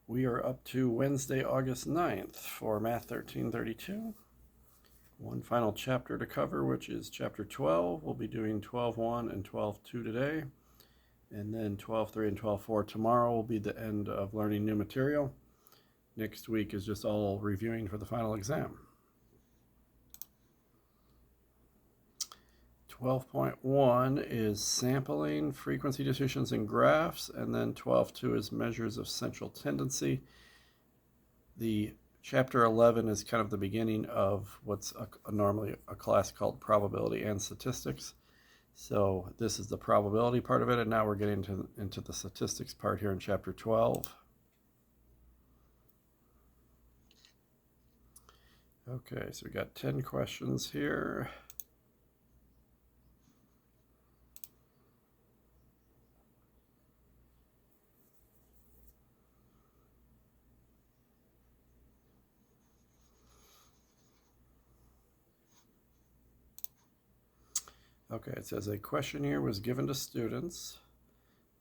We are up to Wednesday, August 9th for Math 1332. One final chapter to cover, which is chapter 12. We'll be doing 12.1 and 12.2 today. And then 12.3 and 12.4 tomorrow will be the end of learning new material. Next week is just all reviewing for the final exam. 12.1 is sampling, frequency distributions, and graphs, and then 12.2 is measures of central tendency. The chapter 11 is kind of the beginning of what's normally a class called probability and statistics. So this is the probability part of it, and now we're getting into the statistics part here in chapter 12. Okay, so we got 10 questions here. Okay, it says a questionnaire was given to students.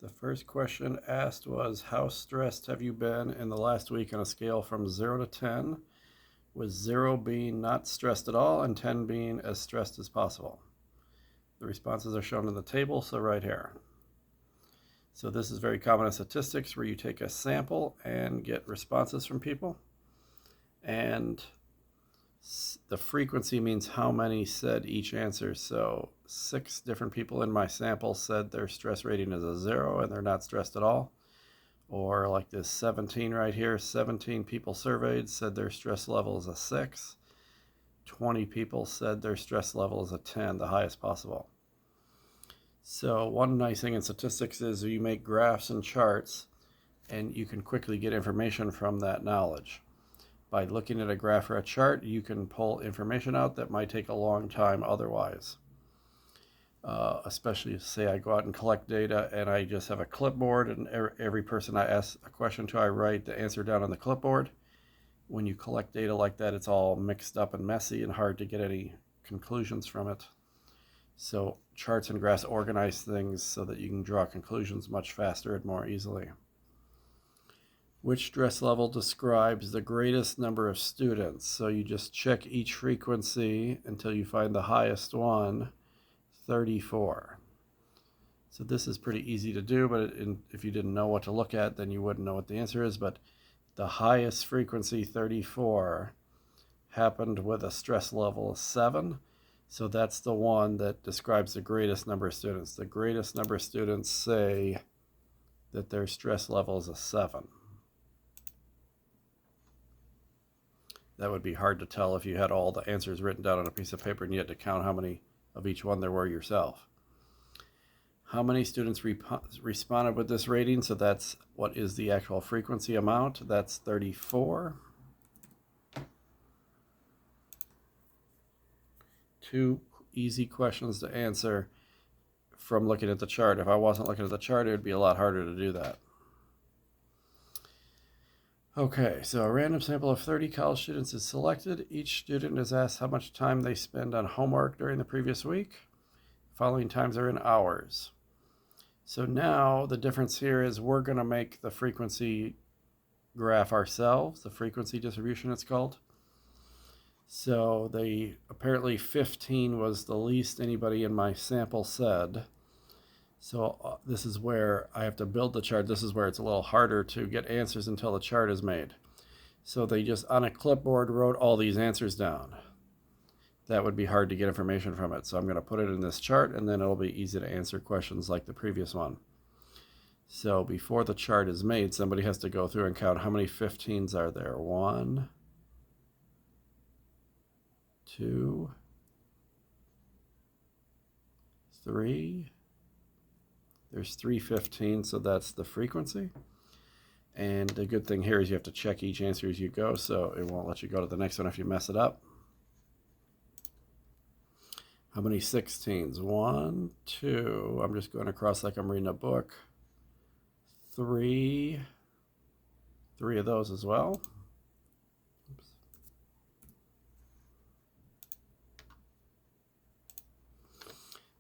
The first question asked was, how stressed have you been in the last week on a scale from 0 to 10, with 0 being not stressed at all and 10 being as stressed as possible? The responses are shown in the table, so right here. So this is very common in statistics, where you take a sample and get responses from people. And the frequency means how many said each answer. So 6 different people in my sample said their stress rating is a 0 and they're not stressed at all. Or like this 17 right here, 17 people surveyed said their stress level is a 6. 20 people said their stress level is a 10, the highest possible. So one nice thing in statistics is you make graphs and charts, and you can quickly get information from that knowledge. By looking at a graph or a chart, you can pull information out that might take a long time otherwise. Especially, say I go out and collect data and I just have a clipboard, and every person I ask a question to, I write the answer down on the clipboard. When you collect data like that, it's all mixed up and messy and hard to get any conclusions from it. So charts and graphs organize things so that you can draw conclusions much faster and more easily. Which stress level describes the greatest number of students? So you just check each frequency until you find the highest one, 34. So this is pretty easy to do, but if you didn't know what to look at, then you wouldn't know what the answer is. But the highest frequency, 34, happened with a stress level of 7. So that's the one that describes the greatest number of students. The greatest number of students say that their stress level is a 7. That would be hard to tell if you had all the answers written down on a piece of paper and you had to count how many of each one there were yourself. How many students responded with this rating? So that's what is the actual frequency amount. That's 34. 2 easy questions to answer from looking at the chart. If I wasn't looking at the chart, it would be a lot harder to do that. Okay, so a random sample of 30 college students is selected. Each student is asked how much time they spend on homework during the previous week. Following times are in hours. So now the difference here is we're going to make the frequency graph ourselves, the frequency distribution it's called. So apparently 15 was the least anybody in my sample said. So this is where I have to build the chart. This is where it's a little harder to get answers until the chart is made. So they just on a clipboard wrote all these answers down. That would be hard to get information from it. So I'm going to put it in this chart, and then it'll be easy to answer questions like the previous one. So before the chart is made, somebody has to go through and count how many 15s are there. 1, 2, 3. There's 3 15s, so that's the frequency. And the good thing here is you have to check each answer as you go, so it won't let you go to the next one if you mess it up. How many 16s? 1, 2. I'm just going across like I'm reading a book. 3. 3 of those as well. Oops.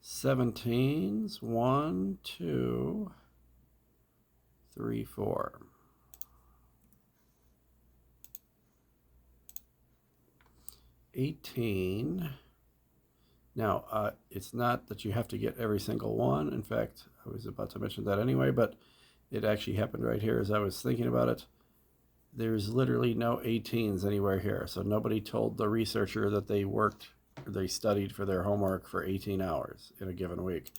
17s. 1, 2, 3, 4. 18. Now, it's not that you have to get every single one. In fact, I was about to mention that anyway, but it actually happened right here as I was thinking about it. There's literally no 18s anywhere here. So nobody told the researcher that they studied for their homework for 18 hours in a given week.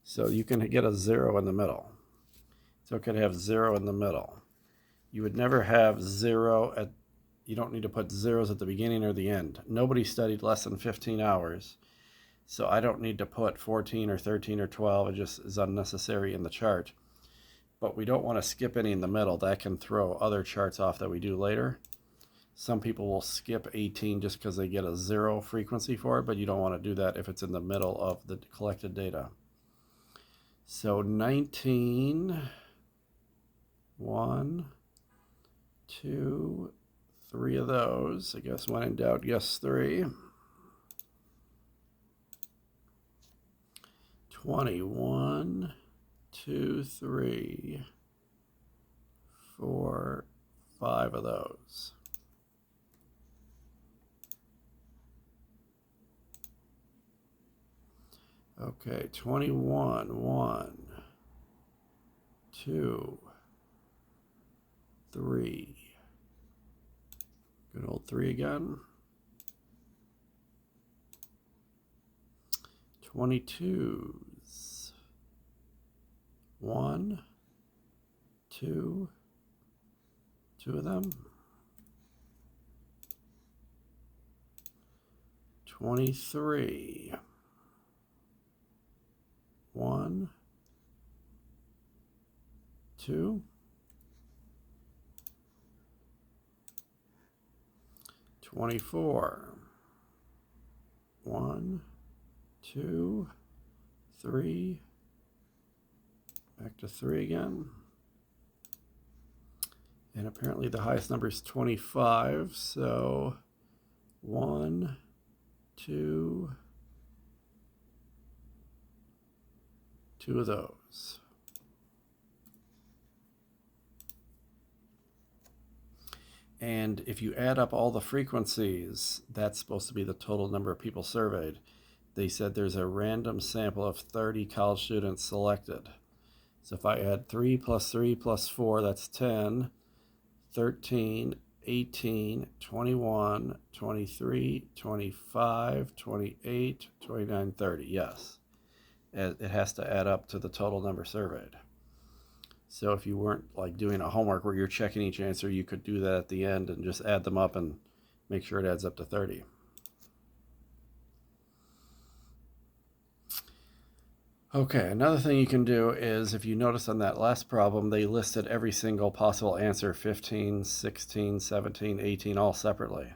So you can get a 0 in the middle. It's okay to have 0 in the middle. You would never have 0 at, you don't need to put zeros at the beginning or the end. Nobody studied less than 15 hours. So I don't need to put 14 or 13 or 12. It just is unnecessary in the chart. But we don't want to skip any in the middle. That can throw other charts off that we do later. Some people will skip 18 just because they get a 0 frequency for it, but you don't want to do that if it's in the middle of the collected data. So 19, 1, 2, 3 of those. I guess when in doubt, guess 3. 21, 2, 3, 4, 5 of those. Okay, 21, 1, 2, 3. Good old 3 again. 22s. 1, 2, 2 of them. 23. 1, 2. 24. 1, 2, 3. Back to 3 again. And apparently the highest number is 25. So 1, 2, 2 of those. And if you add up all the frequencies, that's supposed to be the total number of people surveyed. They said there's a random sample of 30 college students selected. So if I add 3 plus 3 plus 4, that's 10, 13, 18, 21, 23, 25, 28, 29, 30. Yes. It has to add up to the total number surveyed. So if you weren't like doing a homework where you're checking each answer, you could do that at the end and just add them up and make sure it adds up to 30. Okay, another thing you can do is, if you notice on that last problem, they listed every single possible answer, 15, 16, 17, 18, all separately.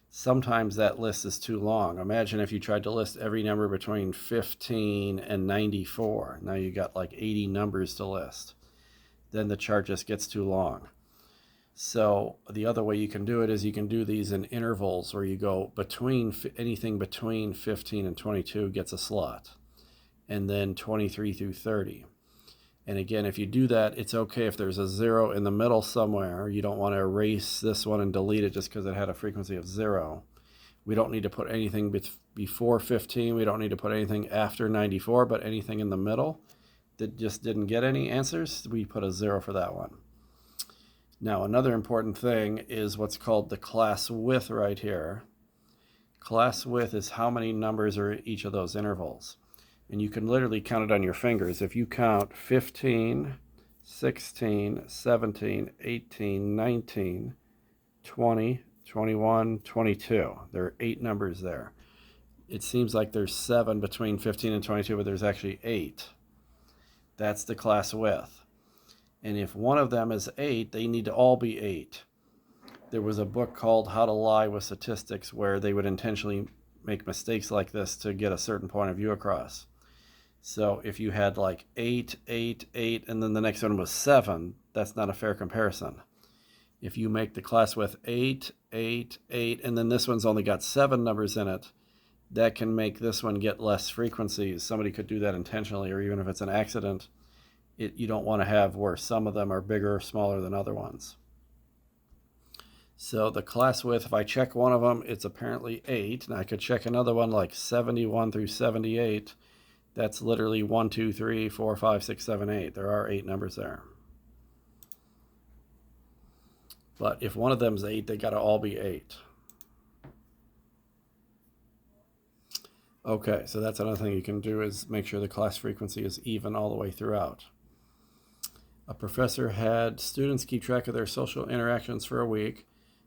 Sometimes that list is too long. Imagine if you tried to list every number between 15 and 94. Now you got like 80 numbers to list. Then the chart just gets too long. So the other way you can do it is you can do these in intervals where you go between anything between 15 and 22 gets a slot, and then 23 through 30. And again, if you do that, it's okay if there's a 0 in the middle somewhere. You don't want to erase this one and delete it just because it had a frequency of 0. We don't need to put anything before 15. We don't need to put anything after 94, but anything in the middle that just didn't get any answers, we put a 0 for that one. Now, another important thing is what's called the class width right here. Class width is how many numbers are in each of those intervals. And you can literally count it on your fingers. If you count 15, 16, 17, 18, 19, 20, 21, 22. There are 8 numbers there. It seems like there's 7 between 15 and 22, but there's actually 8. That's the class width. And if one of them is 8, they need to all be 8. There was a book called How to Lie with Statistics where they would intentionally make mistakes like this to get a certain point of view across. So if you had like 8, 8, 8, and then the next one was 7, that's not a fair comparison. If you make the class width 8, 8, 8, and then this one's only got 7 numbers in it, that can make this one get less frequencies. Somebody could do that intentionally, or even if it's an accident, you don't want to have where some of them are bigger or smaller than other ones. So the class width, if I check one of them, it's apparently 8. And I could check another one like 71 through 78. That's literally 1, 2, 3, 4, 5, 6, 7, 8. There are 8 numbers there. But if one of them's 8, they got to all be 8. Okay, so that's another thing you can do is make sure the class frequency is even all the way throughout. A professor had students keep track of their social interactions for a week.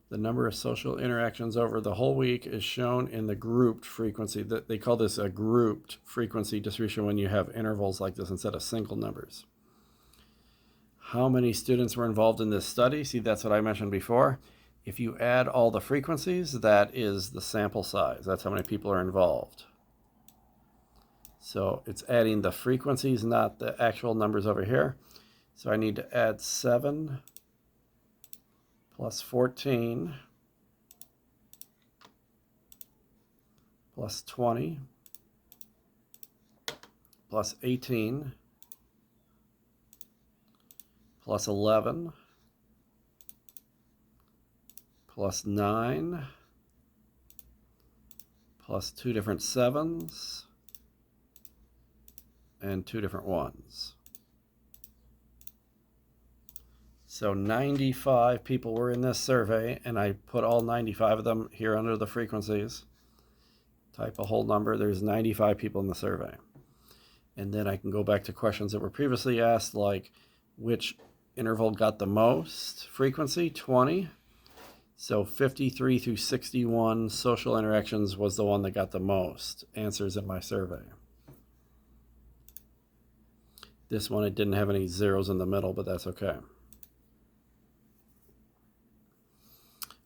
The number of social interactions over the whole week is shown in the grouped frequency. They call this a grouped frequency distribution when you have intervals like this instead of single numbers. How many students were involved in this study? See, that's what I mentioned before. If you add all the frequencies, that is the sample size. That's how many people are involved. So it's adding the frequencies, not the actual numbers over here. So I need to add 7 plus 14 plus 20 plus 18 plus 11 plus 9 plus 2 different 7s and 2 different 1s. So 95 people were in this survey, and I put all 95 of them here under the frequencies. Type a whole number. There's 95 people in the survey. And then I can go back to questions that were previously asked, like which interval got the most frequency, 20. So 53 through 61 social interactions was the one that got the most answers in my survey. This one, it didn't have any zeros in the middle, but that's okay.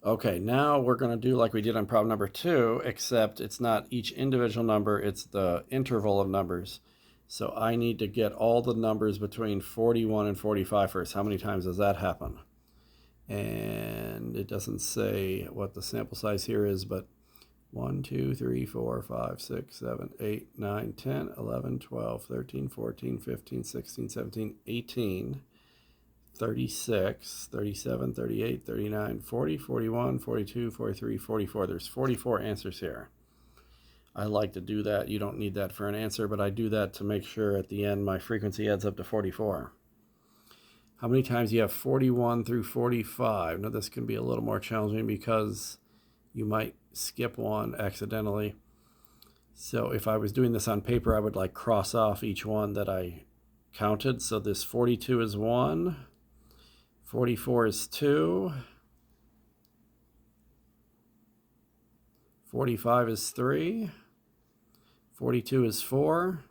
Okay, now we're going to do like we did on problem number 2, except it's not each individual number, it's the interval of numbers. So I need to get all the numbers between 41 and 45 first. How many times does that happen? And it doesn't say what the sample size here is, but 1, 2, 3, 4, 5, 6, 7, 8, 9, 10, 11, 12, 13, 14, 15, 16, 17, 18, 36, 37, 38, 39, 40, 41, 42, 43, 44. There's 44 answers here. I like to do that. You don't need that for an answer, but I do that to make sure at the end my frequency adds up to 44. How many times do you have 41 through 45? Now this can be a little more challenging because you might skip one accidentally. So if I was doing this on paper, I would like cross off each one that I counted. So this 42 is 1. 44 is 2. 45 is 3. 42 is 4.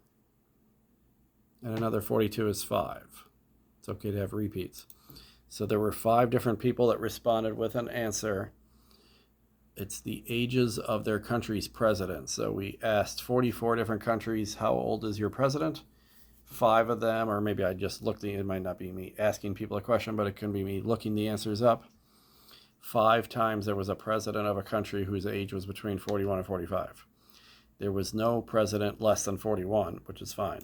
And another 42 is 5. It's okay to have repeats. So there were 5 different people that responded with an answer. It's the ages of their country's president. So we asked 44 different countries, how old is your president? 5 of them, or maybe I just looked, it might not be me asking people a question, but it can be me looking the answers up. 5 times there was a president of a country whose age was between 41 and 45. There was no president less than 41, which is fine.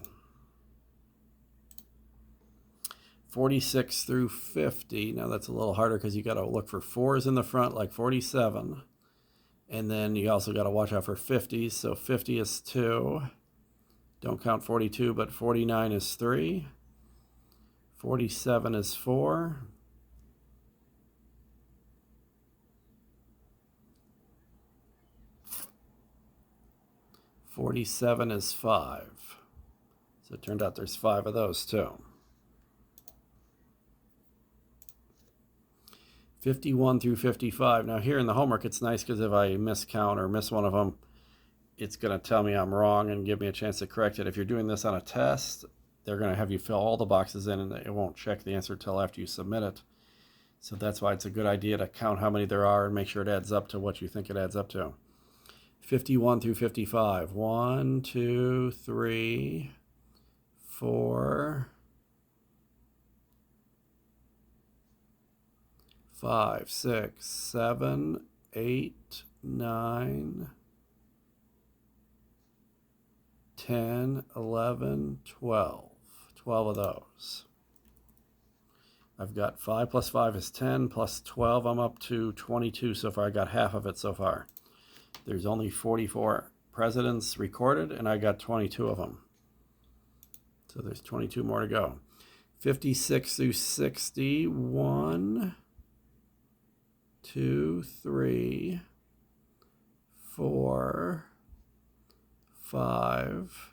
46 through 50, now that's a little harder because you got to look for 4s in the front, like 47. And then you also got to watch out for 50s. So 50 is 2. Don't count 42, but 49 is 3. 47 is 4. 47 is 5. So it turned out there's 5 of those too. 51 through 55. Now here in the homework, it's nice because if I miscount or miss one of them, it's going to tell me I'm wrong and give me a chance to correct it. If you're doing this on a test, they're going to have you fill all the boxes in and it won't check the answer till after you submit it. So that's why it's a good idea to count how many there are and make sure it adds up to what you think it adds up to. 51 through 55. 1, 2, 3, 4, 5, 6, 7, 8, 9, 10, 11, 12. 12 of those. I've got 5 plus 5 is 10, plus 12, I'm up to 22 so far. I got half of it so far. There's only 44 presidents recorded, and I got 22 of them. So there's 22 more to go. 56 through 60, 1, 2, 3, 4, 5,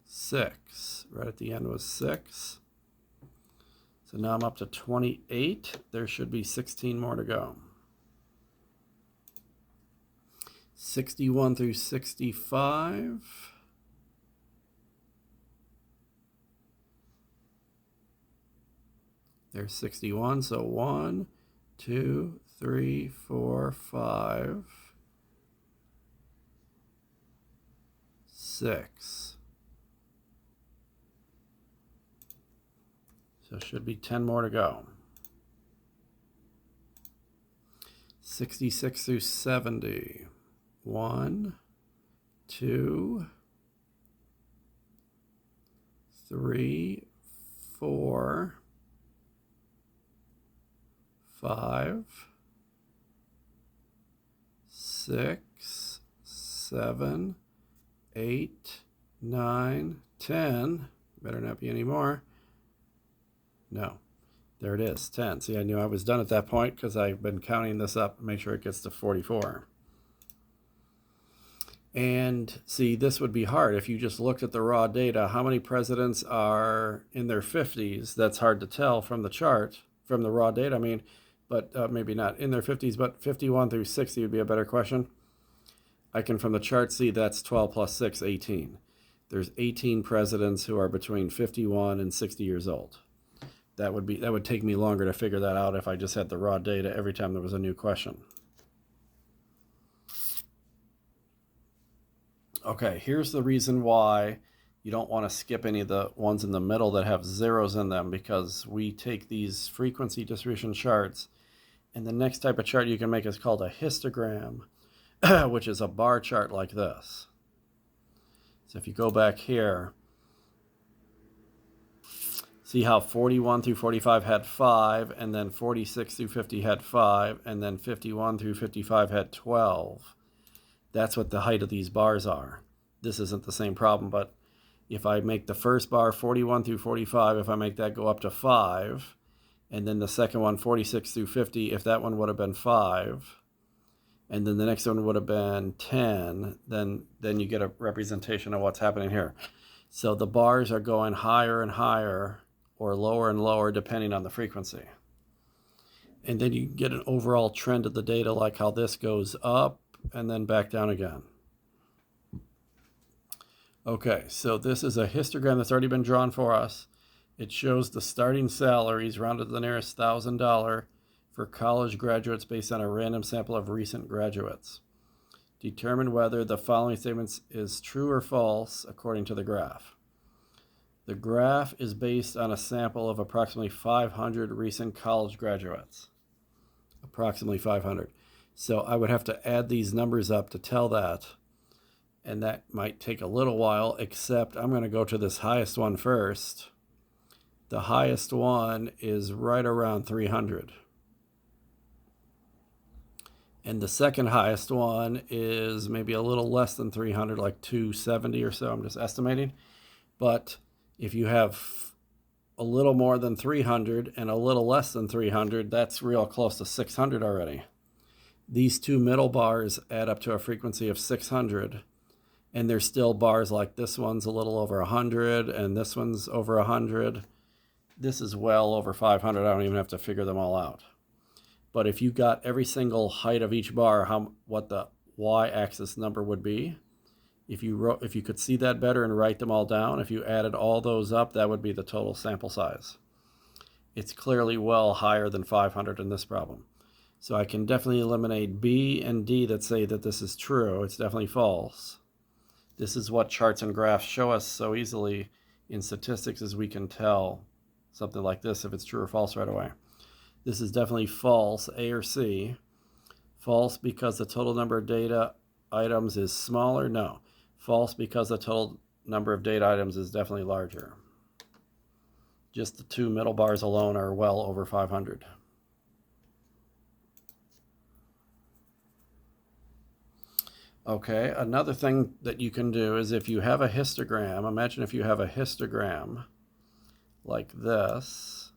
6. Right at the end was 6. So now I'm up to 28. There should be 16 more to go. 61 through 65. There's 61. So 1, 2, 3, 4, 5, 6. So it should be 10 more to go. 66 through 70. 1, 2, 3, 4, 5, 6, 7, 8, 9, 10. Better not be any more. No. There it is, 10. See, I knew I was done at that point because I've been counting this up and make sure it gets to 44. And see, this would be hard if you just looked at the raw data. How many presidents are in their 50s? That's hard to tell from the chart, from the raw data, I mean, but maybe not in their 50s, but 51 through 60 would be a better question. I can, from the chart, see that's 12 plus 6, 18. There's 18 presidents who are between 51 and 60 years old. That would take me longer to figure that out if I just had the raw data every time there was a new question. Okay, here's the reason why you don't want to skip any of the ones in the middle that have zeros in them, because we take these frequency distribution charts, and the next type of chart you can make is called a histogram, which is a bar chart like this. So if you go back here, see how 41 through 45 had 5, and then 46 through 50 had 5, and then 51 through 55 had 12. That's what the height of these bars are. This isn't the same problem, but if I make the first bar 41 through 45, if I make that go up to 5, and then the second one 46 through 50, if that one would have been 5, and then the next one would have been 10, then you get a representation of what's happening here. So the bars are going higher and higher, or lower and lower, depending on the frequency. And then you get an overall trend of the data, like how this goes up and then back down again. Okay, so this is a histogram that's already been drawn for us. It shows the starting salaries rounded to the nearest $1,000 for college graduates based on a random sample of recent graduates. Determine whether the following statements is true or false according to the graph. The graph is based on a sample of approximately 500 recent college graduates. Approximately 500. So I would have to add these numbers up to tell that, and that might take a little while, except I'm going to go to this highest one first. The highest one is right around 300. And the second highest one is maybe a little less than 300, like 270 or so, I'm just estimating. But if you have a little more than 300 and a little less than 300, that's real close to 600 already. These two middle bars add up to a frequency of 600, and there's still bars like this one's a little over 100, and this one's over 100. This is well over 500. I don't even have to figure them all out. But if you got every single height of each bar, what the y-axis number would be, if you could see that better and write them all down, if you added all those up, that would be the total sample size. It's clearly well higher than 500 in this problem. So I can definitely eliminate B and D that say that this is true. It's definitely false. This is what charts and graphs show us so easily in statistics, as we can tell something like this if it's true or false right away. This is definitely false, A or C. False because the total number of data items is smaller? No. False, because the total number of date items is definitely larger. Just the two middle bars alone are well over 500. Okay, another thing that you can do is if you have a histogram, imagine if you have a histogram like this.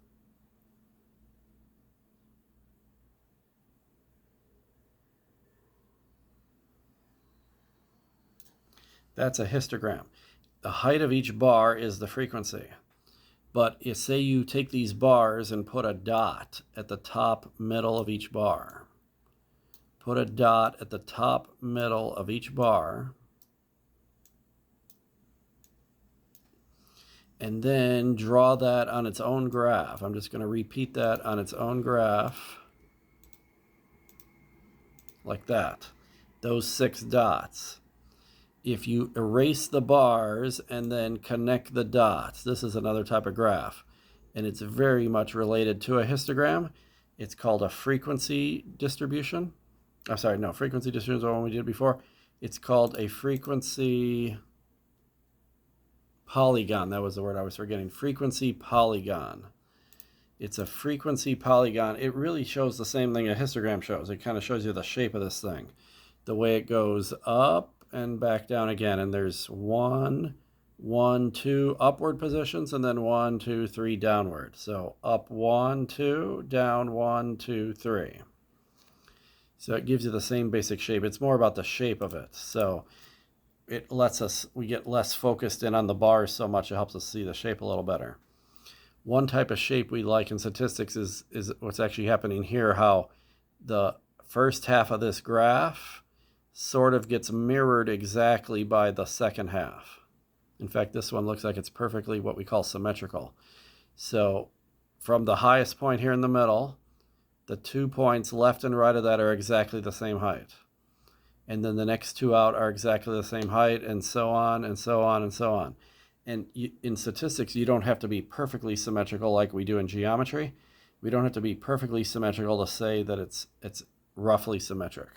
That's a histogram. The height of each bar is the frequency. But if, say you take these bars and put a dot at the top middle of each bar. Put a dot at the top middle of each bar. And then draw that on its own graph. I'm just going to repeat that on its own graph. Like that. Those 6 dots. If you erase the bars and then connect the dots, this is another type of graph. And it's very much related to a histogram. It's called a frequency distribution. I'm sorry, no, frequency distribution is the one we did before. It's called a frequency polygon. That was the word I was forgetting. Frequency polygon. It's a frequency polygon. It really shows the same thing a histogram shows. It kind of shows you the shape of this thing. The way it goes up and back down again. And there's 1, 1, 2 upward positions, and then 1, 2, 3 downward. So up 1, 2, down 1, 2, 3. So it gives you the same basic shape. It's more about the shape of it. So it lets us, we get less focused in on the bars so much, it helps us see the shape a little better. One type of shape we like in statistics is what's actually happening here, how the first half of this graph sort of gets mirrored exactly by the second half. In fact, this one looks like it's perfectly what we call symmetrical. So from the highest point here in the middle, the 2 points left and right of that are exactly the same height. And then the next 2 out are exactly the same height, and so on, and so on, and so on. And in statistics, you don't have to be perfectly symmetrical like we do in geometry. We don't have to be perfectly symmetrical to say that it's roughly symmetric.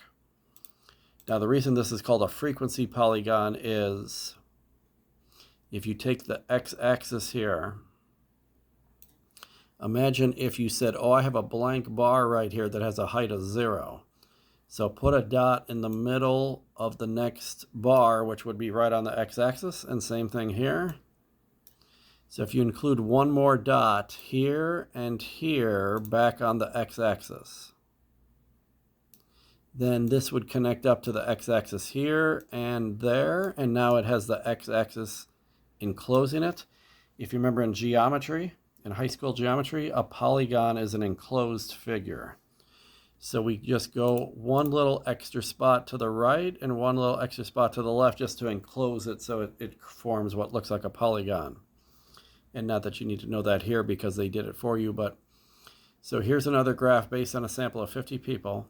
Now, the reason this is called a frequency polygon is if you take the x-axis here, imagine if you said, oh, I have a blank bar right here that has a height of 0. So put a dot in the middle of the next bar, which would be right on the x-axis, and same thing here. So if you include one more dot here and here back on the x-axis, then this would connect up to the x-axis here and there, and now it has the x-axis enclosing it. If you remember in geometry, in high school geometry, a polygon is an enclosed figure. So we just go one little extra spot to the right and one little extra spot to the left just to enclose it so it forms what looks like a polygon. And not that you need to know that here because they did it for you, but so here's another graph based on a sample of 50 people.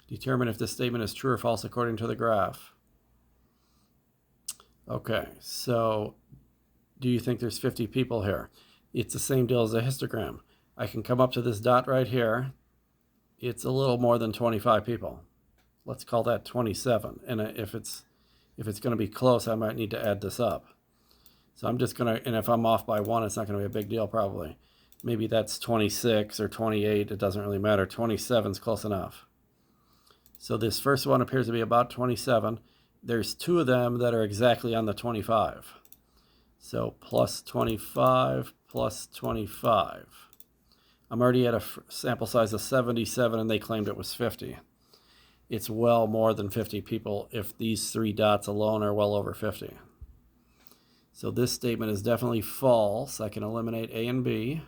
Determine if this statement is true or false according to the graph. Okay, so do you think there's 50 people here? It's the same deal as a histogram. I can come up to this dot right here. It's a little more than 25 people. Let's call that 27. And if it's going to be close, I might need to add this up. So I'm just going to, and if I'm off by 1, it's not going to be a big deal probably. Maybe that's 26 or 28. It doesn't really matter. 27 is close enough. So this first one appears to be about 27. There's 2 of them that are exactly on the 25. So plus 25 plus 25. I'm already at a sample size of 77 and they claimed it was 50. It's well more than 50 people if these 3 dots alone are well over 50. So this statement is definitely false. I can eliminate A and B.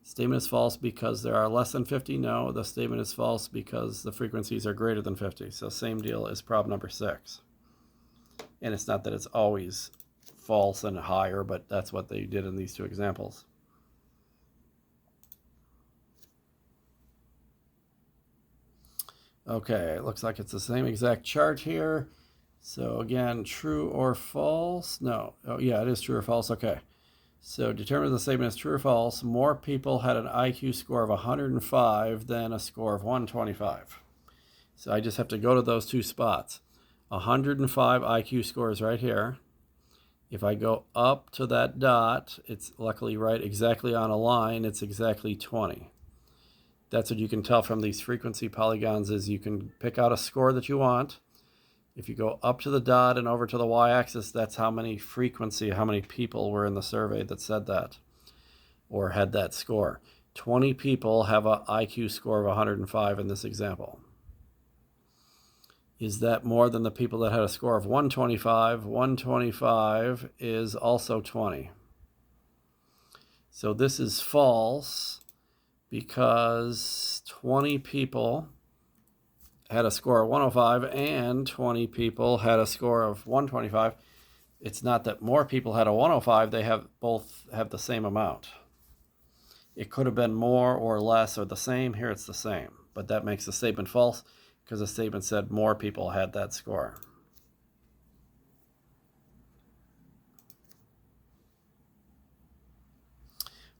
Statement is false because there are less than 50. No, the statement is false because the frequencies are greater than 50. So same deal as problem number 6. And it's not that it's always false and higher, but that's what they did in these 2 examples. Okay, it looks like it's the same exact chart here. So again, true or false? No. Oh, yeah, it is true or false. Okay. So determine if the statement is true or false. More people had an IQ score of 105 than a score of 125. So I just have to go to those 2 spots. 105 IQ scores right here. If I go up to that dot, it's luckily right exactly on a line, it's exactly 20. That's what you can tell from these frequency polygons is you can pick out a score that you want. If you go up to the dot and over to the y-axis, that's how many people were in the survey that said that or had that score. 20 people have an IQ score of 105 in this example. Is that more than the people that had a score of 125? 125 is also 20. So this is false because 20 people had a score of 105 and 20 people had a score of 125. It's not that more people had a 105, they both have the same amount. It could have been more or less or the same. Here it's the same, but that makes the statement false because the statement said more people had that score.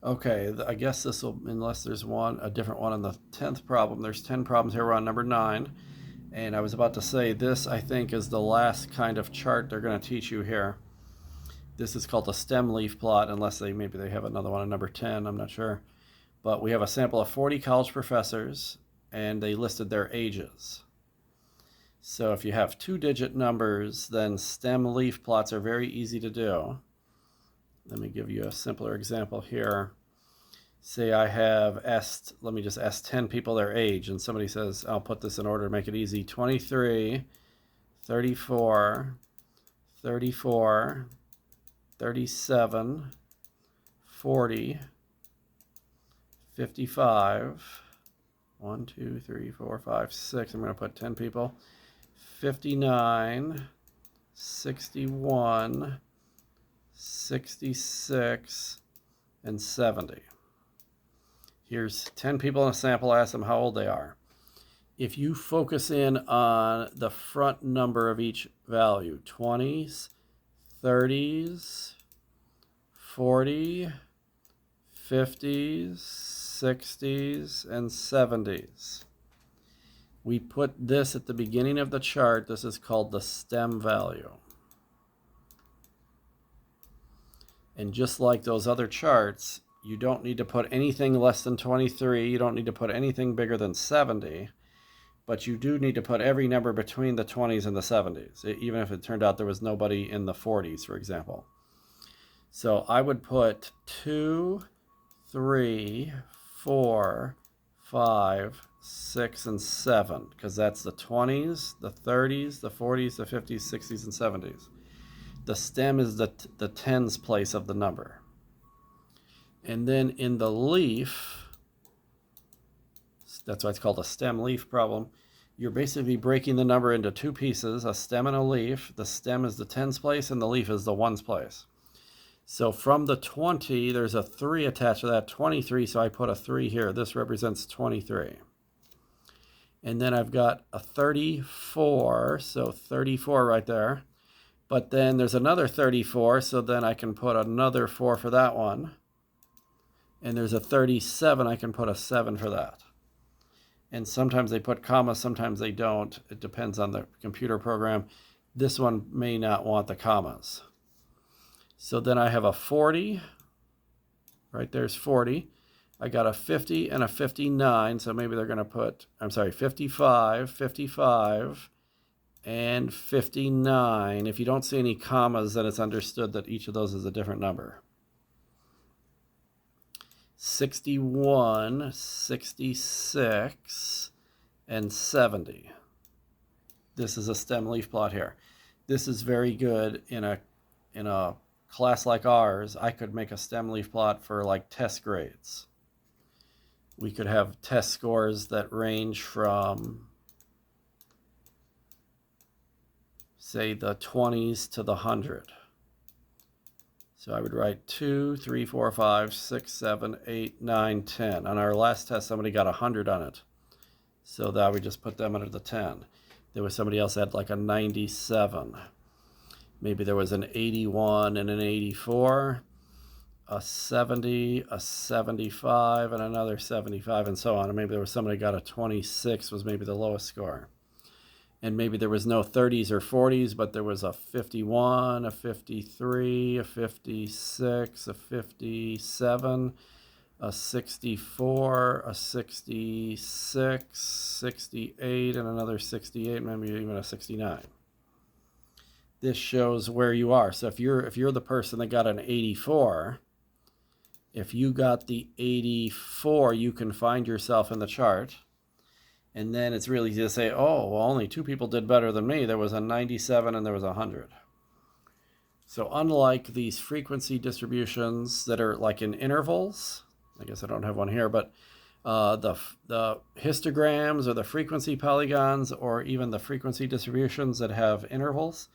Okay, I guess this will, unless there's a different one on the 10th problem. There's 10 problems here. We're on number 9. And I was about to say this, I think, is the last kind of chart they're going to teach you here. This is called a stem leaf plot, unless maybe they have another one on number 10, I'm not sure. But we have a sample of 40 college professors, and they listed their ages. So if you have 2-digit numbers, then stem leaf plots are very easy to do. Let me give you a simpler example here. Say I have let me just ask 10 people their age, and somebody says, I'll put this in order to make it easy, 23, 34, 34, 37, 40, 55, 1, 2, 3, 4, 5, 6, I'm going to put 10 people, 59, 61, 66, and 70. Here's 10 people in a sample, ask them how old they are. If you focus in on the front number of each value, 20s, 30s, 40, 50s, 60s, and 70s. We put this at the beginning of the chart. This is called the stem value. And just like those other charts, you don't need to put anything less than 23. You don't need to put anything bigger than 70. But you do need to put every number between the 20s and the 70s, even if it turned out there was nobody in the 40s, for example. So I would put 2, 3, 4, 5, 6, and 7, because that's the 20s, the 30s, the 40s, the 50s, 60s, and 70s. The stem is the tens place of the number. And then in the leaf, that's why it's called a stem leaf problem, you're basically breaking the number into two pieces, a stem and a leaf. The stem is the tens place and the leaf is the ones place. So from the 20, there's a 3 attached to that, 23, so I put a 3 here. This represents 23. And then I've got a 34, so 34 right there. But then there's another 34, so then I can put another 4 for that one. And there's a 37, I can put a 7 for that. And sometimes they put commas, sometimes they don't. It depends on the computer program. This one may not want the commas. So then I have a 40, right there's 40. I got a 50 and a 59, so maybe they're going to put, 55, 55, and 59. If you don't see any commas, then it's understood that each of those is a different number. 61, 66, and 70. This is a stem leaf plot here. This is very good in a class like ours. I could make a stem leaf plot for like test grades. We could have test scores that range from, say, the 20s to the 100. So I would write 2, 3, 4, 5, 6, 7, 8, 9, 10. On our last test, somebody got 100 on it. So that we just put them under the 10. There was somebody else that had like a 97. Maybe there was an 81 and an 84, a 70, a 75, and another 75, and so on. And maybe there was somebody got a 26 was maybe the lowest score. and maybe there was no 30s or 40s, but there was a 51, a 53, a 56, a 57, a 64, a 66, 68, and another 68, maybe even a 69. This shows where you are. So if you're the person that got an 84, if you got the 84, you can find yourself in the chart. And then it's really easy to say, oh, well, only 2 people did better than me. There was a 97 and there was a 100. So unlike these frequency distributions that are like in intervals, I guess I don't have one here, but the histograms or the frequency polygons or even the frequency distributions that have intervals,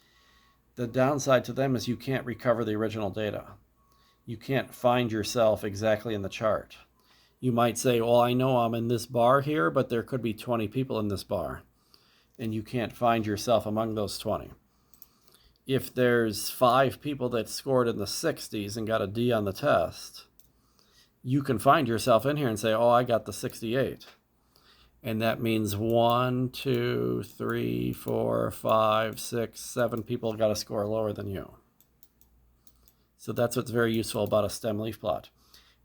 the downside to them is you can't recover the original data. You can't find yourself exactly in the chart. You might say, well, I know I'm in this bar here, but there could be 20 people in this bar, and you can't find yourself among those 20. If there's 5 people that scored in the 60s and got a D on the test, you can find yourself in here and say, oh, I got the 68. And that means 1, 2, 3, 4, 5, 6, 7 people got a score lower than you. So that's what's very useful about a stem leaf plot.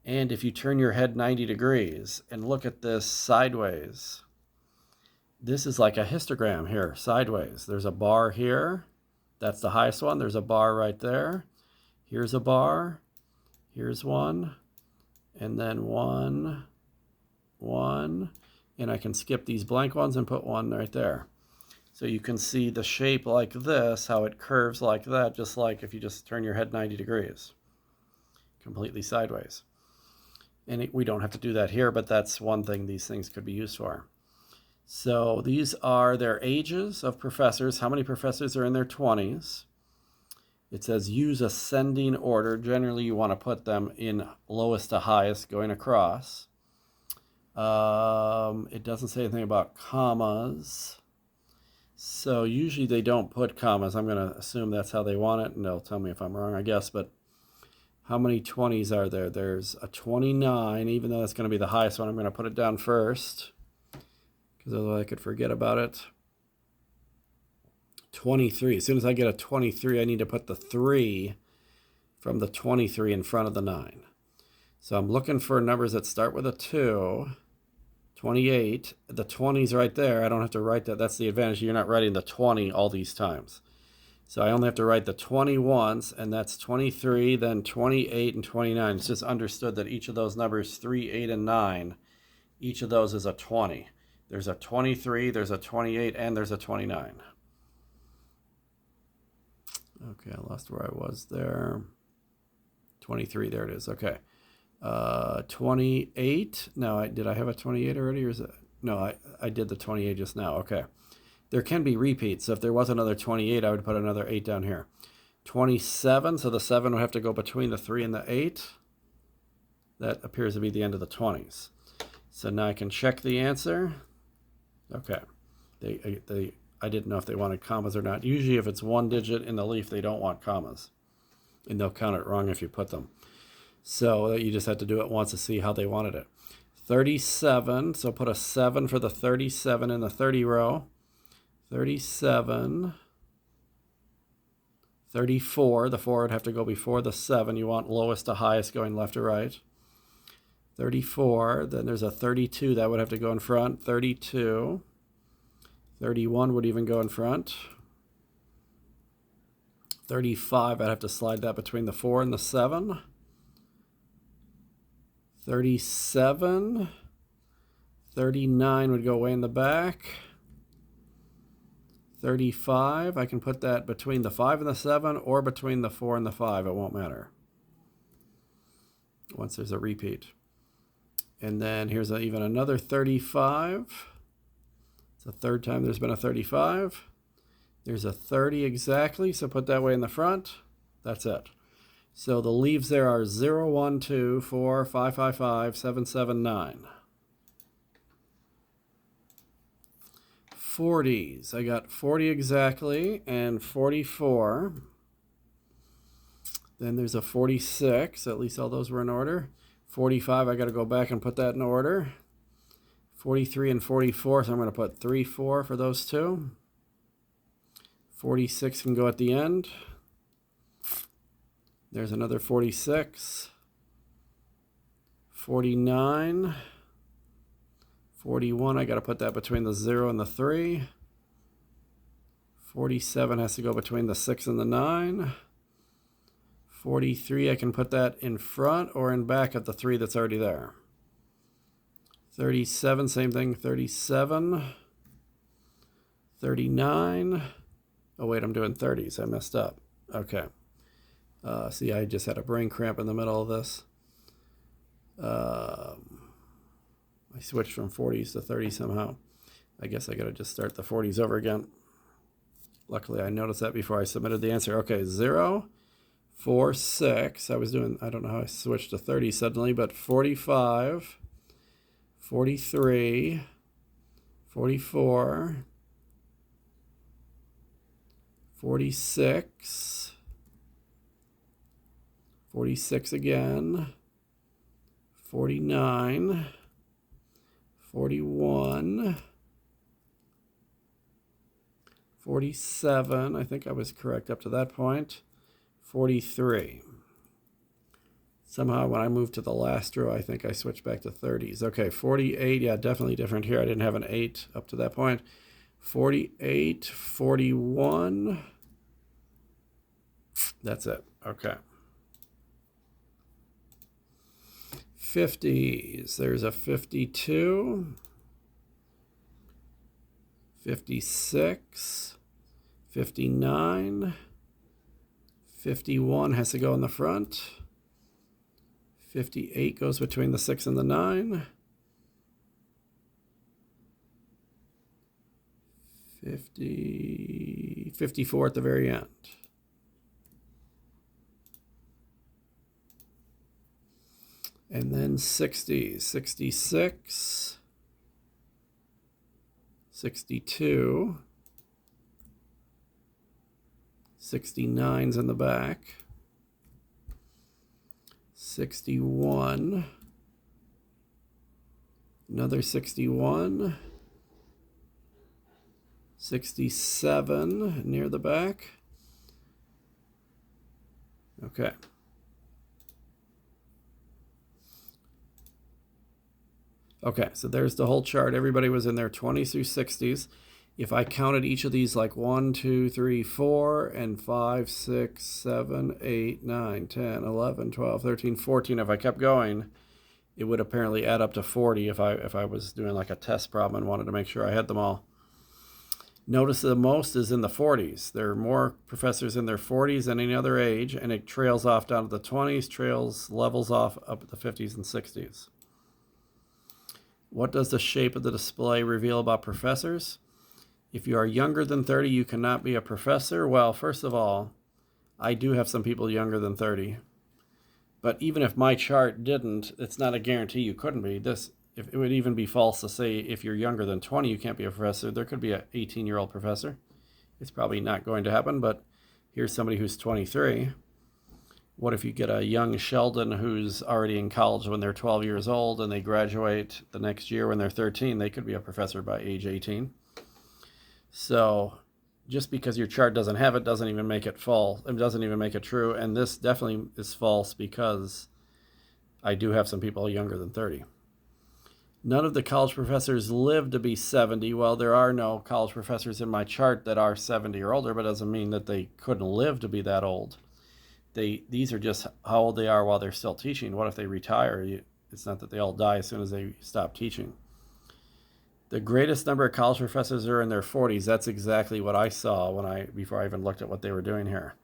And if you turn your head 90 degrees and look at this sideways, this is like a histogram here, sideways. There's a bar here. That's the highest one. There's a bar right there. Here's a bar. Here's one. And then one. And I can skip these blank ones and put one right there. So you can see the shape like this, how it curves like that, just like if you just turn your head 90 degrees, completely sideways. And we don't have to do that here, but that's one thing these things could be used for. So these are their ages of professors. How many professors are in their 20s? It says use ascending order. Generally, you want to put them in lowest to highest going across. It doesn't say anything about commas. So usually they don't put commas. I'm going to assume that's how they want it, and they'll tell me if I'm wrong, I guess. But how many 20s are there? There's a 29, even though that's going to be the highest one. I'm going to put it down first, because otherwise I could forget about it. 23. As soon as I get a 23, I need to put the 3 from the 23 in front of the 9. So I'm looking for numbers that start with a 2. 28. The 20's right there. I don't have to write that. That's the advantage. You're not writing the 20 all these times. So I only have to write the 20 once, and that's 23, then 28, and 29. It's just understood that each of those numbers, 3, 8, and 9, each of those is a 20. There's a 23, there's a 28, and there's a 29. Okay, I lost where I was there. 23, there it is. Okay. 28. No, did I have a 28 already, or is it? No, I did the 28 just now. Okay. There can be repeats. So if there was another 28, I would put another 8 down here. 27, so the 7 would have to go between the 3 and the 8. That appears to be the end of the 20s. So now I can check the answer. Okay. I didn't know if they wanted commas or not. Usually if it's one digit in the leaf, they don't want commas. And they'll count it wrong if you put them. So you just have to do it once to see how they wanted it. 37, so put a 7 for the 37 in the 30 row. 37. 34, the 4 would have to go before the 7. You want lowest to highest going left to right. 34, then there's a 32, that would have to go in front. 32. 31 would even go in front. 35, I'd have to slide that between the 4 and the 7. 37. 39 would go way in the back. 35, I can put that between the 5 and the 7 or between the 4 and the 5. It won't matter once there's a repeat. And then here's even another 35. It's the third time there's been a 35. There's a 30 exactly, so put that way in the front. That's it. So the leaves there are 0, 1, 2, 4, 5, 5, 5, 7, 7, 9. 40s. I got 40 exactly and 44. Then there's a 46. At least all those were in order. 45, I got to go back and put that in order. 43 and 44, so I'm going to put 3, 4 for those two. 46 can go at the end. There's another 46. 49. 41, I got to put that between the 0 and the 3. 47 has to go between the 6 and the 9. 43, I can put that in front or in back of the 3 that's already there. 37, same thing, 37. 39. Oh, wait, I'm doing 30s. I messed up. Okay. See, I just had a brain cramp in the middle of this. I switched from 40s to 30 somehow. I guess I got to just start the 40s over again. Luckily, I noticed that before I submitted the answer. Okay, 0, 4, 6. I don't know how I switched to 30 suddenly, but 45, 43, 44, 46, 46 again, 49, 41, 47, I think I was correct up to that point, 43. Somehow when I moved to the last row, I think I switched back to 30s. Okay, 48, yeah, definitely different here. I didn't have an 8 up to that point. 48, 41. That's it. Okay. 50s. There's a 52. 56. 59. 51 has to go in the front. 58 goes between the 6 and the 9. 54 at the very end. And then 60s, 66, 62, 69's in the back, 61, another 61, 67 near the back. Okay. Okay, so there's the whole chart. Everybody was in their 20s through 60s. If I counted each of these like 1, 2, 3, 4, and 5, 6, 7, 8, 9, 10, 11, 12, 13, 14, if I kept going, it would apparently add up to 40 if I was doing like a test problem and wanted to make sure I had them all. Notice the most is in the 40s. There are more professors in their 40s than any other age, and it trails off down to the 20s, levels off up at the 50s and 60s. What does the shape of the display reveal about professors? If you are younger than 30, you cannot be a professor. Well, first of all, I do have some people younger than 30. But even if my chart didn't, it's not a guarantee you couldn't be. If it would even be false to say if you're younger than 20, you can't be a professor. There could be an 18-year-old professor. It's probably not going to happen, but here's somebody who's 23. What if you get a young Sheldon who's already in college when they're 12 years old and they graduate the next year when they're 13? They could be a professor by age 18. So just because your chart doesn't have it doesn't even make it false. It doesn't even make it true. And this definitely is false because I do have some people younger than 30. None of the college professors live to be 70. Well, there are no college professors in my chart that are 70 or older, but it doesn't mean that they couldn't live to be that old. These are just how old they are while they're still teaching. What if they retire? It's not that they all die as soon as they stop teaching. The greatest number of college professors are in their 40s. That's exactly what I saw before I even looked at what they were doing here.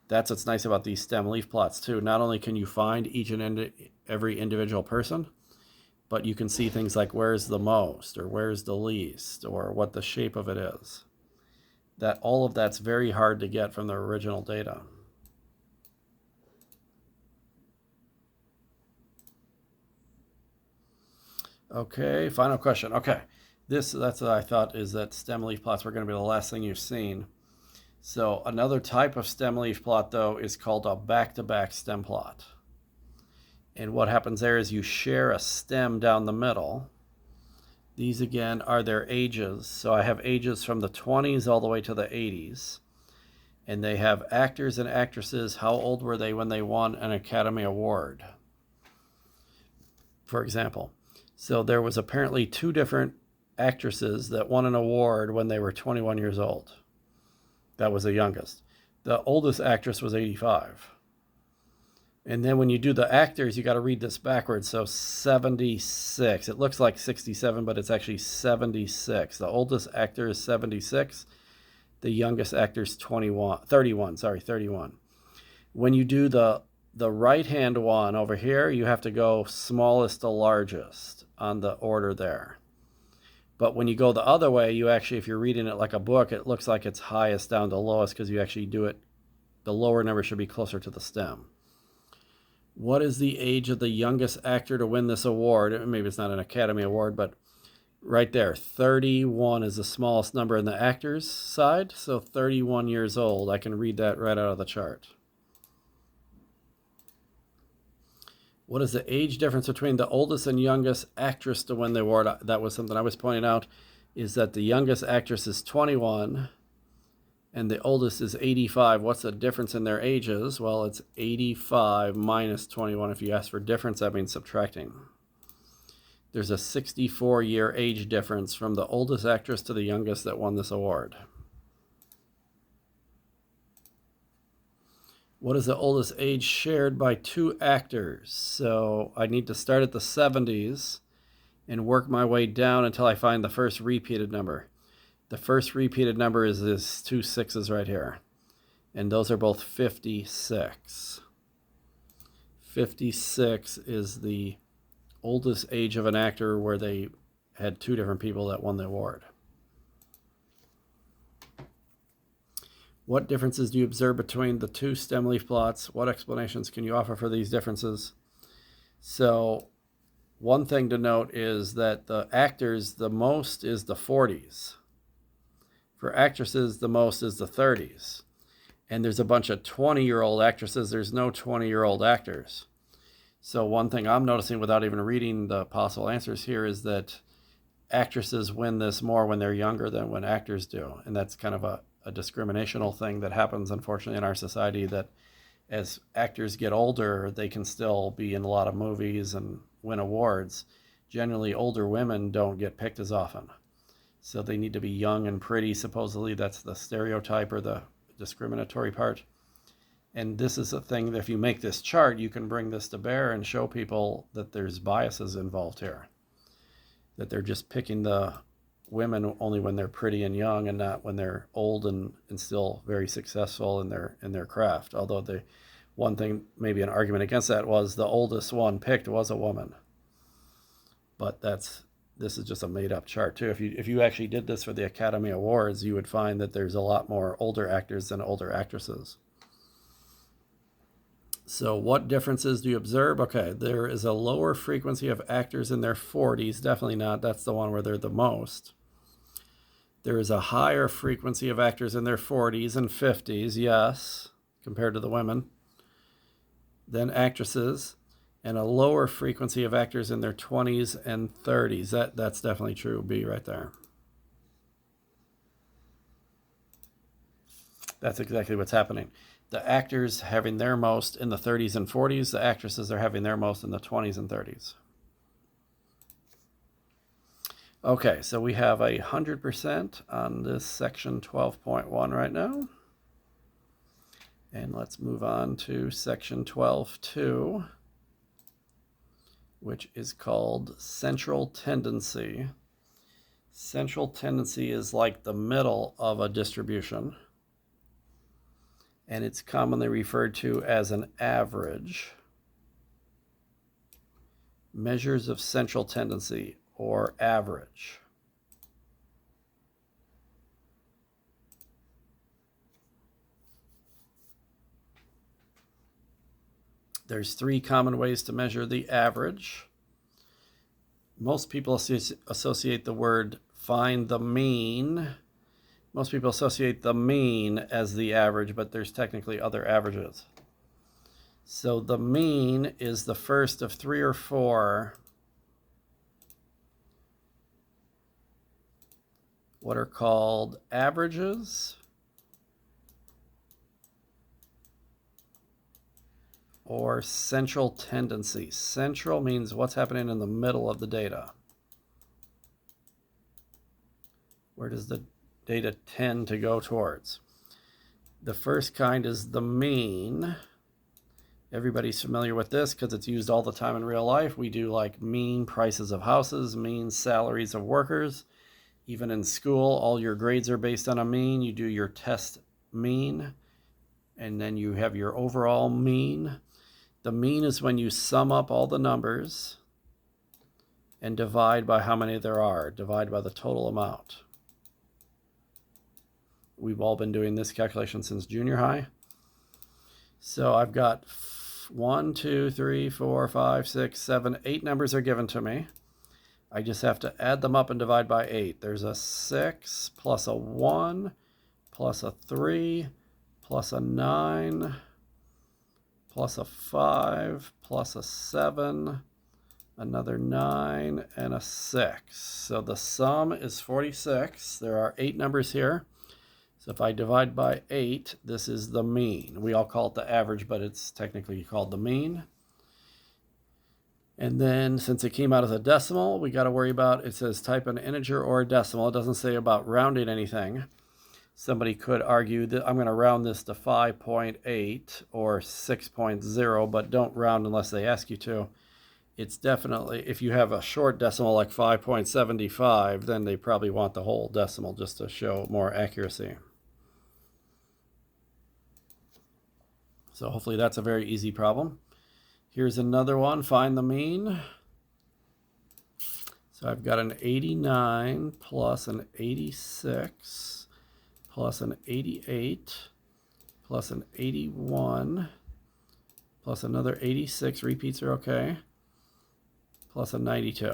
That's what's nice about these stem leaf plots too. Not only can you find each and every individual person, but you can see things like where's the most or where's the least or what the shape of it is. All of that's very hard to get from the original data. Okay, final question. Okay, that's what I thought is that stem leaf plots were going to be the last thing you've seen. So another type of stem leaf plot, though, is called a back-to-back stem plot. And what happens there is you share a stem down the middle. These again are their ages. So I have ages from the 20s all the way to the 80s. And they have actors and actresses. How old were they when they won an Academy Award? For example. So there was apparently 2 different actresses that won an award when they were 21 years old. That was the youngest. The oldest actress was 85. And then when you do the actors, you got to read this backwards. So 76. It looks like 67, but it's actually 76. The oldest actor is 76. The youngest actor is 31. When you do the right-hand one over here, you have to go smallest to largest on the order there. But when you go the other way, you actually, if you're reading it like a book, it looks like it's highest down to lowest because you actually do it, the lower number should be closer to the stem. What is the age of the youngest actor to win this award? Maybe it's not an Academy Award, but right there, 31 is the smallest number in the actor's side. So 31 years old. I can read that right out of the chart. What is the age difference between the oldest and youngest actress to win the award? That was something I was pointing out, is that the youngest actress is 21 and the oldest is 85. What's the difference in their ages? Well, it's 85 minus 21. If you ask for difference, that means subtracting. There's a 64-year age difference from the oldest actress to the youngest that won this award. What is the oldest age shared by 2 actors? So I need to start at the 70s and work my way down until I find the first repeated number. The first repeated number is this 2 6s right here. And those are both 56. 56 is the oldest age of an actor where they had 2 different people that won the award. What differences do you observe between the 2 stem leaf plots? What explanations can you offer for these differences? So one thing to note is that the actors, the most is the 40s. For actresses, the most is the 30s. And there's a bunch of 20-year-old actresses. There's no 20-year-old actors. So one thing I'm noticing without even reading the possible answers here is that actresses win this more when they're younger than when actors do. And that's kind of a discriminational thing that happens, unfortunately, in our society, that as actors get older, they can still be in a lot of movies and win awards. Generally, older women don't get picked as often. So they need to be young and pretty. Supposedly, that's the stereotype or the discriminatory part. And this is a thing that if you make this chart, you can bring this to bear and show people that there's biases involved here. That they're just picking the women only when they're pretty and young and not when they're old and still very successful in their craft. Although the one thing, maybe an argument against that, was the oldest one picked was a woman. But this is just a made-up chart too. If you actually did this for the Academy Awards, you would find that there's a lot more older actors than older actresses. So what differences do you observe? Okay, there is a lower frequency of actors in their 40s. Definitely not. That's the one where they're the most. There is a higher frequency of actors in their 40s and 50s, yes, compared to the women, than actresses, and a lower frequency of actors in their 20s and 30s. That's definitely true, B right there. That's exactly what's happening. The actors having their most in the 30s and 40s, the actresses are having their most in the 20s and 30s. Okay, so we have 100% on this section 12.1 right now. And let's move on to section 12.2, which is called central tendency. Central tendency is like the middle of a distribution, and it's commonly referred to as an average. Measures of central tendency, or average. There's 3 common ways to measure the average. Most people associate the word find the mean. Most people associate the mean as the average, but there's technically other averages. So the mean is the first of 3 or 4 what are called averages or central tendency. Central means what's happening in the middle of the data. Where does the data tend to go towards? The first kind is the mean. Everybody's familiar with this because it's used all the time in real life. We do like mean prices of houses, mean salaries of workers. Even in school, all your grades are based on a mean. You do your test mean, and then you have your overall mean. The mean is when you sum up all the numbers and divide by how many there are, divide by the total amount. We've all been doing this calculation since junior high. So I've got 1, 2, 3, 4, 5, 6, 7, 8 numbers are given to me. I just have to add them up and divide by 8. There's a 6 plus a 1 plus a 3 plus a 9 plus a 5 plus a 7, another 9, and a 6. So the sum is 46. There are 8 numbers here. So if I divide by 8, this is the mean. We all call it the average, but it's technically called the mean. And then since it came out as a decimal, we got to worry about, it says type an integer or a decimal. It doesn't say about rounding anything. Somebody could argue that I'm going to round this to 5.8 or 6.0, but don't round unless they ask you to. It's definitely, if you have a short decimal like 5.75, then they probably want the whole decimal just to show more accuracy. So hopefully that's a very easy problem. Here's another one, find the mean. So I've got an 89 plus an 86 plus an 88 plus an 81 plus another 86, repeats are okay, plus a 92.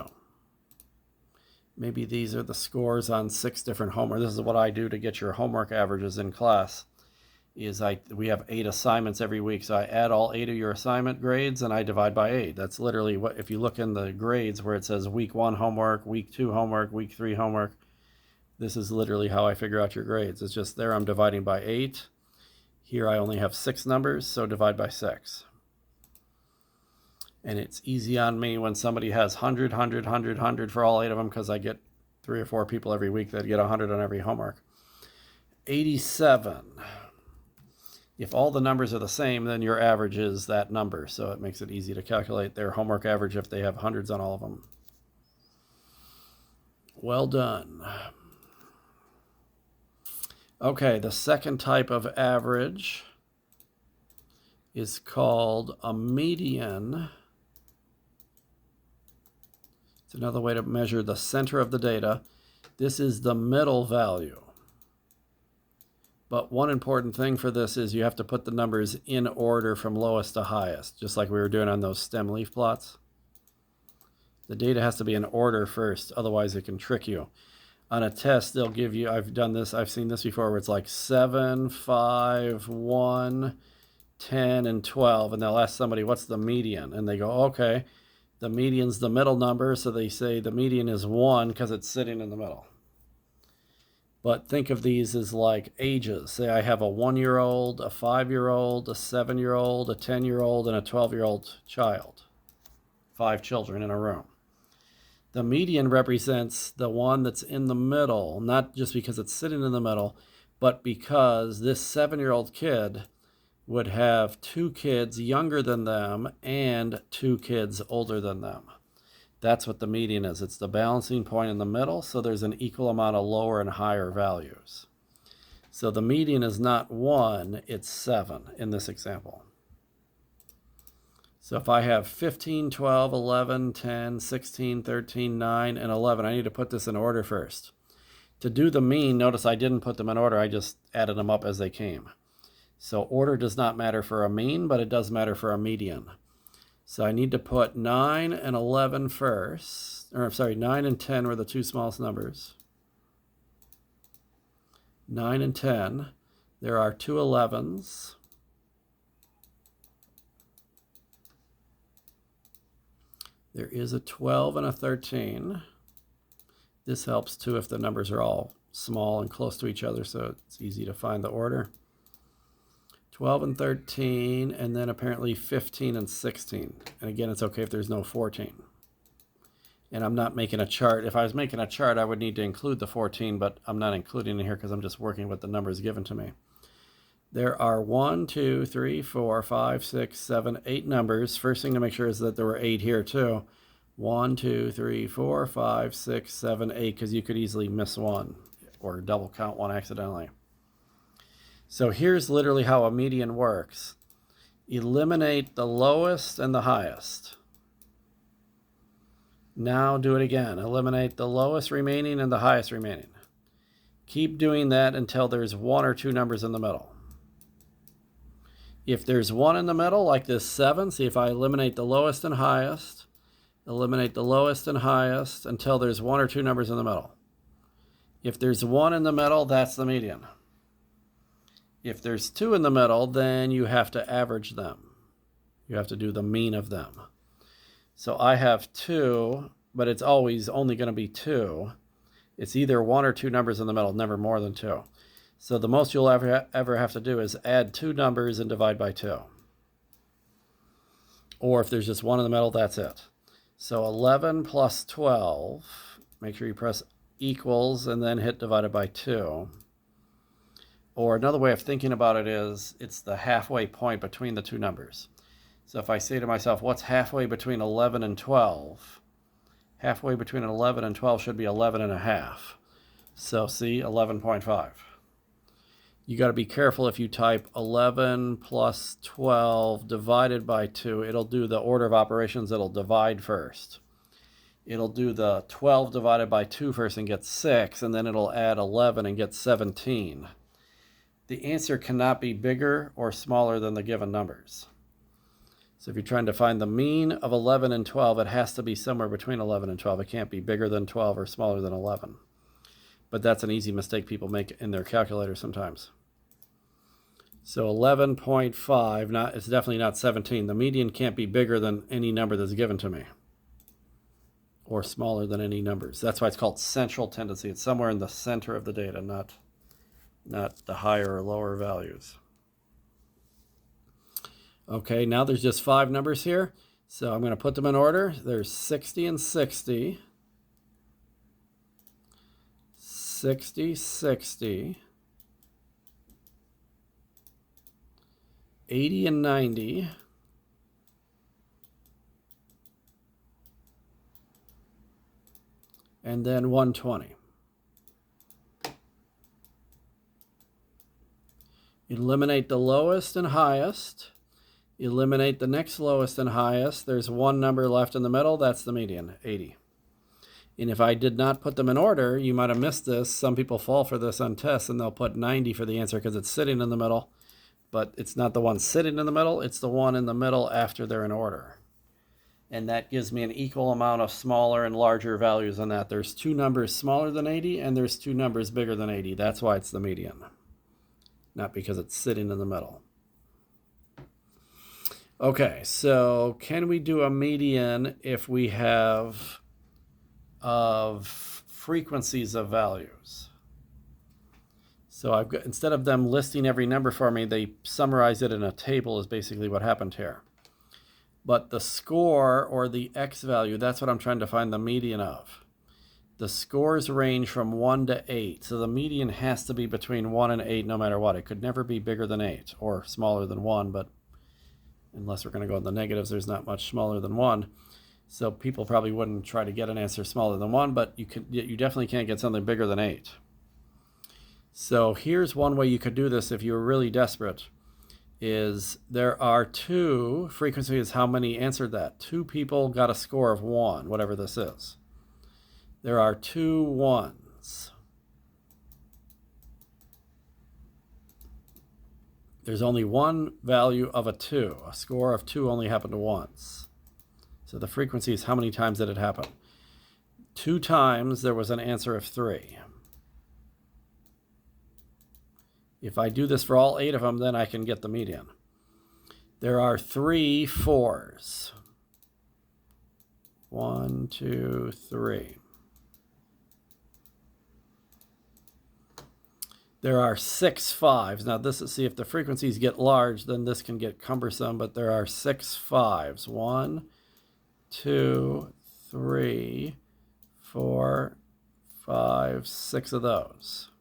Maybe these are the scores on 6 different homework. This is what I do to get your homework averages in class. We have 8 assignments every week, so I add all 8 of your assignment grades and I divide by 8. That's literally what, if you look in the grades where it says week 1 homework, week 2 homework, week 3 homework, this is literally how I figure out your grades. It's just there I'm dividing by 8. Here I only have 6 numbers, so divide by 6. And it's easy on me when somebody has 100, 100, 100, 100 for all 8 of them, because I get 3 or 4 people every week that get 100 on every homework. 87. If all the numbers are the same, then your average is that number. So it makes it easy to calculate their homework average if they have hundreds on all of them. Well done. Okay, the second type of average is called a median. It's another way to measure the center of the data. This is the middle value. But one important thing for this is you have to put the numbers in order from lowest to highest, just like we were doing on those stem leaf plots. The data has to be in order first, otherwise it can trick you. On a test, they'll give you, I've seen this before, where it's like 7, 5, 1, 10, and 12, and they'll ask somebody, what's the median? And they go, okay, the median's the middle number, so they say the median is 1 because it's sitting in the middle. But think of these as like ages. Say I have a 1-year-old, a 5-year-old, a 7-year-old, a 10-year-old, and a 12-year-old child. 5 children in a room. The median represents the one that's in the middle, not just because it's sitting in the middle, but because this 7-year-old kid would have 2 kids younger than them and 2 kids older than them. That's what the median is. It's the balancing point in the middle, so there's an equal amount of lower and higher values. So the median is not 1, it's 7 in this example. So if I have 15, 12, 11, 10, 16, 13, 9, and 11, I need to put this in order first. To do the mean, notice I didn't put them in order, I just added them up as they came. So order does not matter for a mean, but it does matter for a median. So I need to put 9 and 11 first. Or, sorry, 9 and 10 were the 2 smallest numbers. 9 and 10. There are 2 11s. There is a 12 and a 13. This helps too if the numbers are all small and close to each other, so it's easy to find the order. 12 and 13, and then apparently 15 and 16. And again, it's okay if there's no 14. And I'm not making a chart. If I was making a chart, I would need to include the 14, but I'm not including it here because I'm just working with the numbers given to me. There are 1, 2, 3, 4, 5, 6, 7, 8 numbers. First thing to make sure is that there were 8 here too. 1, 2, 3, 4, 5, 6, 7, 8, because you could easily miss one or double count one accidentally. So here's literally how a median works. Eliminate the lowest and the highest. Now do it again. Eliminate the lowest remaining and the highest remaining. Keep doing that until there's 1 or 2 numbers in the middle. If there's 1 in the middle, like this 7, see if I eliminate the lowest and highest, eliminate the lowest and highest until there's 1 or 2 numbers in the middle. If there's 1 in the middle, that's the median. If there's 2 in the middle, then you have to average them. You have to do the mean of them. So I have 2, but it's always only going to be 2. It's either 1 or 2 numbers in the middle, never more than 2. So the most you'll ever have to do is add 2 numbers and divide by 2. Or if there's just 1 in the middle, that's it. So 11 plus 12, make sure you press equals and then hit divided by 2. Or another way of thinking about it is it's the halfway point between the 2 numbers. So if I say to myself, what's halfway between 11 and 12? Halfway between 11 and 12 should be 11 and a half. So see, 11.5. You got to be careful if you type 11 plus 12 divided by 2. It'll do the order of operations. It'll divide first. It'll do the 12 divided by 2 first and get 6, and then it'll add 11 and get 17. The answer cannot be bigger or smaller than the given numbers. So if you're trying to find the mean of 11 and 12, it has to be somewhere between 11 and 12. It can't be bigger than 12 or smaller than 11. But that's an easy mistake people make in their calculator sometimes. So 11.5, it's definitely not 17. The median can't be bigger than any number that's given to me, or smaller than any numbers. That's why it's called central tendency. It's somewhere in the center of the data, not the higher or lower values. Okay, now there's just 5 numbers here. So I'm going to put them in order. There's 60 and 60. 60, 60. 80 and 90. And then 120. Eliminate the lowest and highest. Eliminate the next lowest and highest. There's 1 number left in the middle. That's the median, 80. And if I did not put them in order, you might have missed this. Some people fall for this on tests, and they'll put 90 for the answer because it's sitting in the middle. But it's not the one sitting in the middle. It's the one in the middle after they're in order. And that gives me an equal amount of smaller and larger values on that. There's 2 numbers smaller than 80, and there's 2 numbers bigger than 80. That's why it's the median, not because it's sitting in the middle. Okay, so can we do a median if we have frequencies of values? So I've got, instead of them listing every number for me, they summarize it in a table is basically what happened here. But the score, or the X value, that's what I'm trying to find the median of. The scores range from 1 to 8. So the median has to be between 1 and 8 no matter what. It could never be bigger than 8 or smaller than 1, but unless we're going to go in the negatives, there's not much smaller than 1. So people probably wouldn't try to get an answer smaller than 1, but you definitely can't get something bigger than 8. So here's one way you could do this if you were really desperate. Is there are 2, frequency is how many answered that. 2 people got a score of 1, whatever this is. There are 2 ones. There's only 1 value of a 2. A score of 2 only happened once. So the frequency is how many times did it happen. 2 times there was an answer of 3. If I do this for all 8 of them, then I can get the median. There are 3 4s. 1, 2, 3. There are 6 5s. Now this is, see, if the frequencies get large, then this can get cumbersome, but there are 6 5s. 1, 2, 3, 4, 5, 6 of those.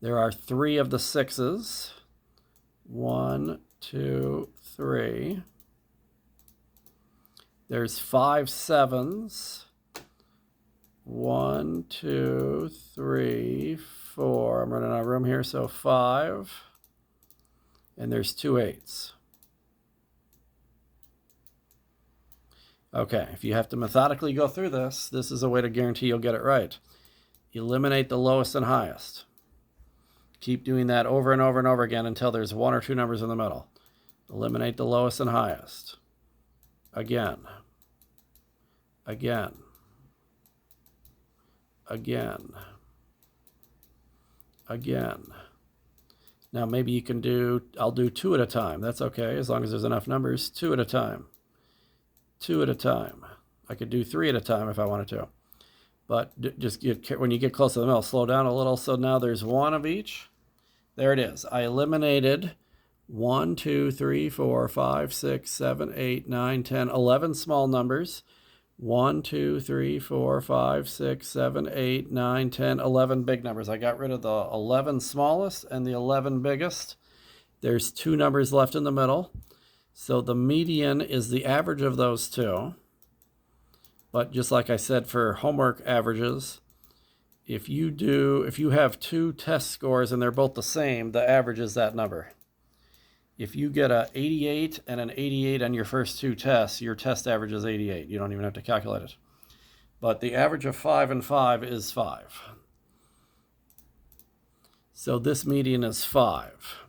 There are 3 of the 6s. 1, 2, 3. There's 5 7s. 1, 2, 3, 4. I'm running out of room here, so 5. And there's 2 8s. Okay, if you have to methodically go through this, this is a way to guarantee you'll get it right. Eliminate the lowest and highest. Keep doing that over and over and over again until there's 1 or 2 numbers in the middle. Eliminate the lowest and highest. Again. Again. Again. Again. Now maybe you can do, I'll do 2 at a time. That's okay, as long as there's enough numbers. 2 at a time. 2 at a time. I could do 3 at a time if I wanted to. But just when you get close to the middle, slow down a little. So now there's 1 of each. There it is. I eliminated 1, 2, 3, 4, 5, 6, 7, 8, 9, 10, 11 small numbers. 1, 2, 3, 4, 5, 6, 7, 8, 9, 10, 11 big numbers. I got rid of the 11 smallest and the 11 biggest. There's 2 numbers left in the middle. So the median is the average of those 2. But just like I said for homework averages, if you have 2 test scores and they're both the same, the average is that number. If you get an 88 and an 88 on your first 2 tests, your test average is 88. You don't even have to calculate it. But the average of 5 and 5 is 5. So this median is 5.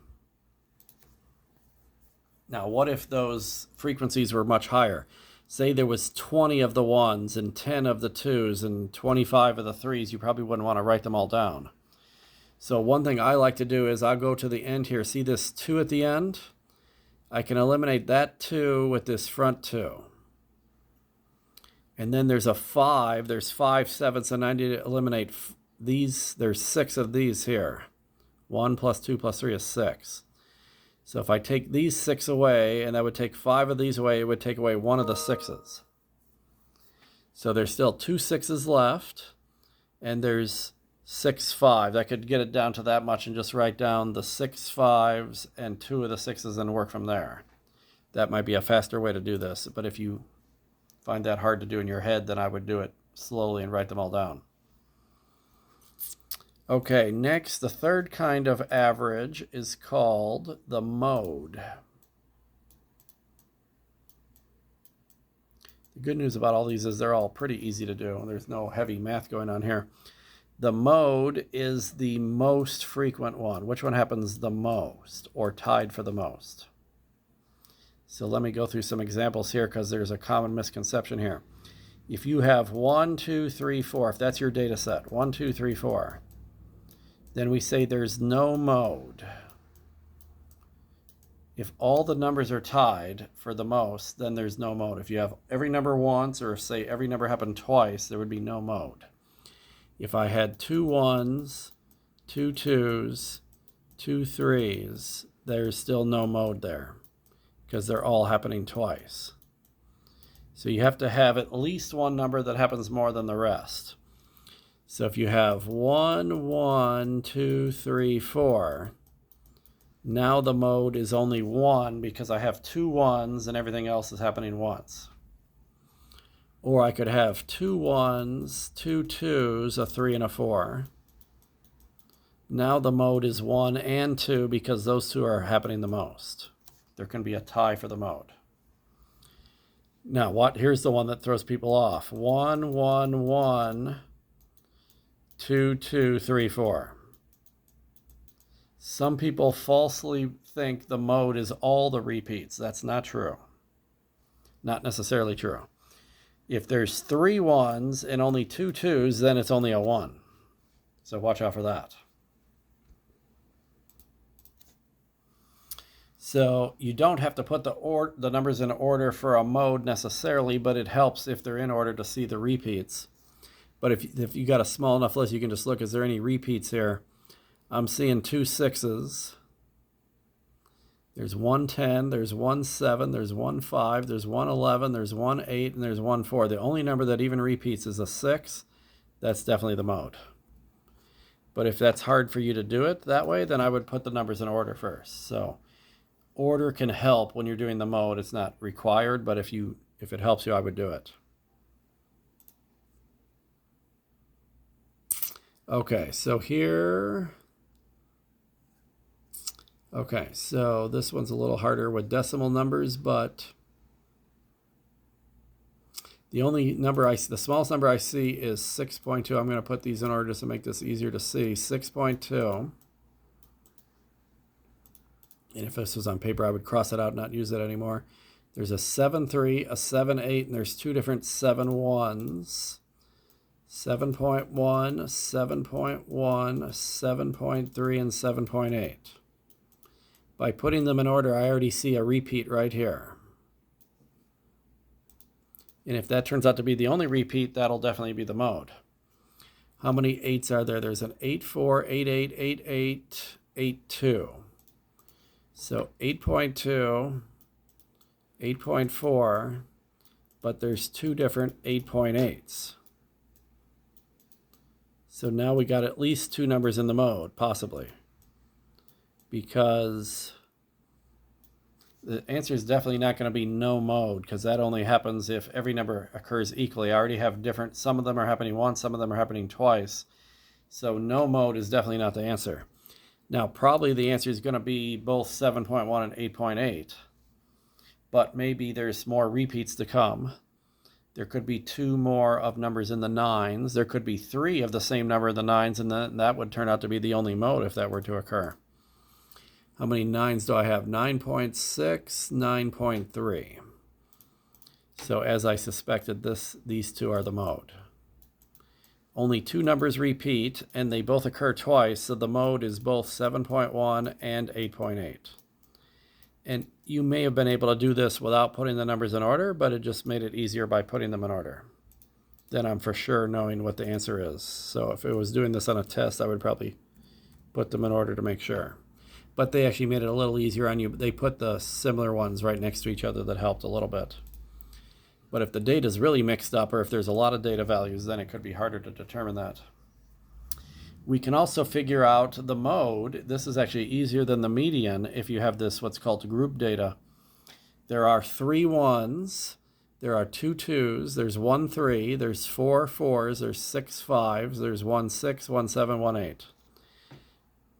Now, what if those frequencies were much higher? Say there was 20 of the 1s and 10 of the 2s and 25 of the 3s. You probably wouldn't want to write them all down. So one thing I like to do is I'll go to the end here. See this 2 at the end? I can eliminate that 2 with this front 2. And then there's a 5. There's 5 7s, and I need to eliminate these. There's 6 of these here. 1 plus 2 plus 3 is 6. So if I take these 6 away, and that would take 5 of these away, it would take away 1 of the 6s. So there's still 2 6s left, and there's 6 5. I could get it down to that much and just write down the 6 5s and 2 of the 6s and work from there. That might be a faster way to do this, but if you find that hard to do in your head, then I would do it slowly and write them all down. Okay, next, the third kind of average is called the mode. The good news about all these is they're all pretty easy to do. There's no heavy math going on here. The mode is the most frequent one. Which one happens the most or tied for the most? So let me go through some examples here because there's a common misconception here. If you have 1, 2, 3, 4, if that's your data set, 1, 2, 3, 4, then we say there's no mode. If all the numbers are tied for the most, then there's no mode. If you have every number once, or say every number happened twice, there would be no mode. If I had 2 1s, 2 2s, 2 3s, there's still no mode there because they're all happening twice. So you have to have at least one number that happens more than the rest. So if you have 1 1 2 3 4, now the mode is only 1 because I have 2 1s and everything else is happening once. Or I could have 2 1s, 2 2s, a 3 and a 4. Now the mode is 1 and 2 because those 2 are happening the most. There can be a tie for the mode. Now here's the one that throws people off. 1 1 1 2 2 3 4. Some people falsely think the mode is all the repeats. That's not true. Not necessarily true. If there's 3 1s and only 2 2s, then it's only a 1. So watch out for that. So you don't have to put the numbers in order for a mode necessarily, but it helps if they're in order to see the repeats. But if you got a small enough list, you can just look, is there any repeats here? I'm seeing 2 6s. There's 1 10, there's 1 7, there's 1 5, there's 1 11, there's 1 8, and there's 1 4. The only number that even repeats is a 6. That's definitely the mode. But if that's hard for you to do it that way, then I would put the numbers in order first. So order can help when you're doing the mode. It's not required, but if it helps you, I would do it. Okay, so here... Okay, so this one's a little harder with decimal numbers, but the only number the smallest number I see is 6.2. I'm going to put these in order just to make this easier to see. 6.2. And if this was on paper, I would cross it out and not use it anymore. There's a 7.3, a 7.8, and there's 2 different 7.1s. 7.1, 7.1, 7.3, and 7.8. By putting them in order, I already see a repeat right here. And if that turns out to be the only repeat, that'll definitely be the mode. How many 8s are there? There's an 8.4, 8.8, 8.8, 8.2. So 8.2, 8.4, but there's 2 different 8.8s. So now we got at least 2 numbers in the mode, possibly. Because the answer is definitely not going to be no mode, because that only happens if every number occurs equally. I already have different, some of them are happening once, some of them are happening twice. So no mode is definitely not the answer. Now, probably the answer is going to be both 7.1 and 8.8, but maybe there's more repeats to come. There could be 2 more of numbers in the 9s. There could be 3 of the same number in the 9s, and then that would turn out to be the only mode if that were to occur. How many 9s do I have? 9.6, 9.3. So as I suspected, these 2 are the mode. Only 2 numbers repeat, and they both occur twice, so the mode is both 7.1 and 8.8. And you may have been able to do this without putting the numbers in order, but it just made it easier by putting them in order. Then I'm for sure knowing what the answer is. So if it was doing this on a test, I would probably put them in order to make sure. But they actually made it a little easier on you. They put the similar ones right next to each other. That helped a little bit. But if the data is really mixed up, or if there's a lot of data values, then it could be harder to determine that. We can also figure out the mode. This is actually easier than the median if you have this what's called group data. There are 3 1s, there are 2 2s, there's 1 3, there's 4 4s, there's 6 5s, there's 1 6, 1 7, 1 8.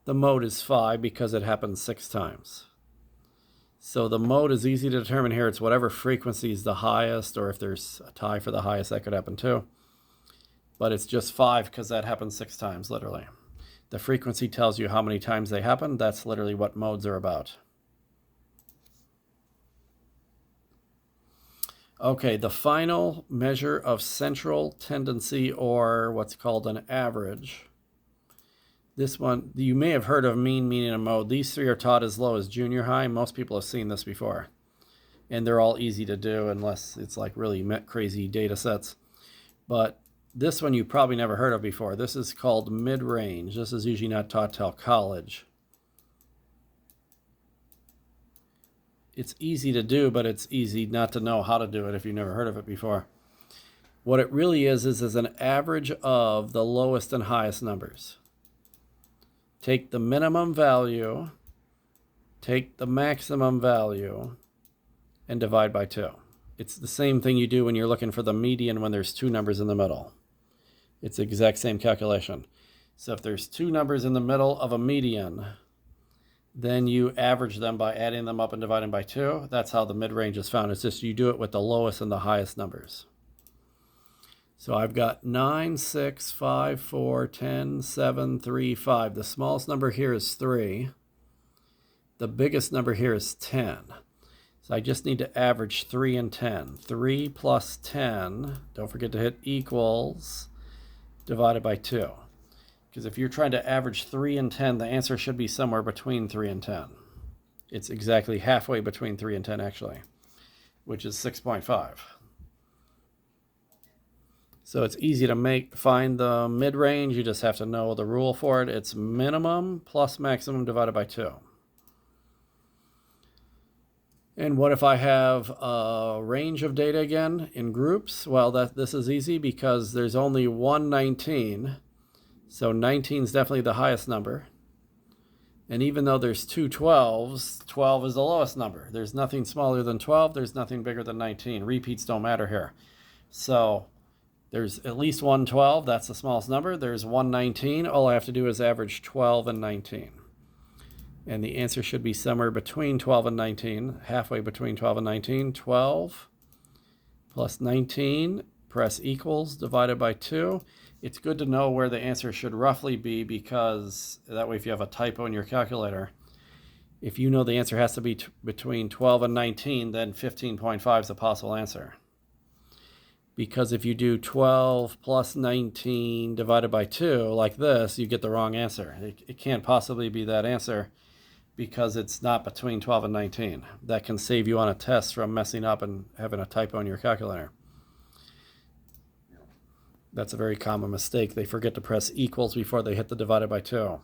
The mode is 5 because it happens 6 times. So the mode is easy to determine here. It's whatever frequency is the highest, or if there's a tie for the highest, that could happen too. But it's just 5 because that happens 6 times, literally. The frequency tells you how many times they happen. That's literally what modes are about. Okay, the final measure of central tendency, or what's called an average. This one, you may have heard of mean, median, and mode. These 3 are taught as low as junior high. Most people have seen this before. And they're all easy to do unless it's like really crazy data sets. But this one you probably never heard of before. This is called mid-range. This is usually not taught till college. It's easy to do, but it's easy not to know how to do it if you've never heard of it before. What it really is an average of the lowest and highest numbers. Take the minimum value, take the maximum value, and divide by 2. It's the same thing you do when you're looking for the median when there's 2 numbers in the middle. It's the exact same calculation. So if there's 2 numbers in the middle of a median, then you average them by adding them up and dividing by 2. That's how the mid-range is found. It's just you do it with the lowest and the highest numbers. So I've got 9, 6, 5, 4, 10, 7, 3, 5. The smallest number here is 3. The biggest number here is 10. So I just need to average 3 and 10. 3 plus 10, don't forget to hit equals, divided by 2. Because if you're trying to average 3 and 10, the answer should be somewhere between 3 and 10. It's exactly halfway between 3 and 10, actually, which is 6.5. So it's easy to find the mid-range. You just have to know the rule for it. It's minimum plus maximum divided by 2. And what if I have a range of data again in groups? Well, this is easy because there's only one 19. So 19 is definitely the highest number. And even though there's two 12s, 12 is the lowest number. There's nothing smaller than 12. There's nothing bigger than 19. Repeats don't matter here. So there's at least one 12. That's the smallest number. There's one 19. All I have to do is average 12 and 19. And the answer should be somewhere between 12 and 19, halfway between 12 and 19. 12 plus 19, press equals, divided by 2. It's good to know where the answer should roughly be, because that way if you have a typo in your calculator, if you know the answer has to be between 12 and 19, then 15.5 is a possible answer. Because if you do 12 plus 19 divided by 2 like this, you get the wrong answer. It can't possibly be that answer because it's not between 12 and 19. That can save you on a test from messing up and having a typo in your calculator. That's a very common mistake. They forget to press equals before they hit the divided by 2.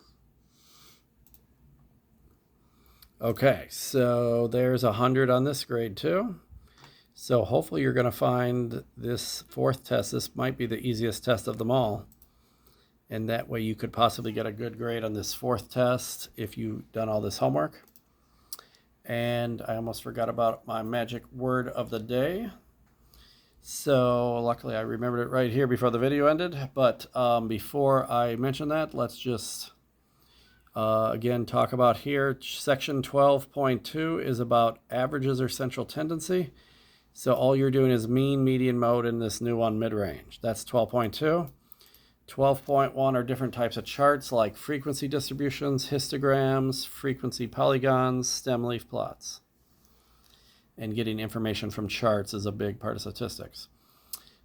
Okay, so there's 100 on this grade too. So hopefully you're going to find this fourth test. This might be the easiest test of them all. And that way you could possibly get a good grade on this fourth test if you've done all this homework. And I almost forgot about my magic word of the day. So luckily I remembered it right here before the video ended. But before I mention that, let's just again talk about here. Section 12.2 is about averages or central tendency. So all you're doing is mean, median, mode in this new one, mid-range. That's 12.2. 12.1 are different types of charts like frequency distributions, histograms, frequency polygons, stem leaf plots. And getting information from charts is a big part of statistics.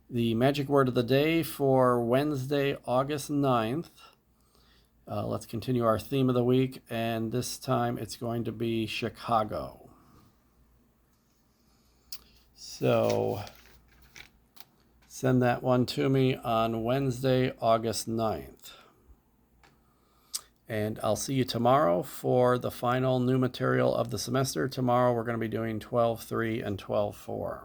The magic word of the day for Wednesday, August 9th. Let's continue our theme of the week, and this time it's going to be Chicago. So send that one to me on Wednesday, August 9th. And I'll see you tomorrow for the final new material of the semester. Tomorrow we're going to be doing 12.3 and 12.4.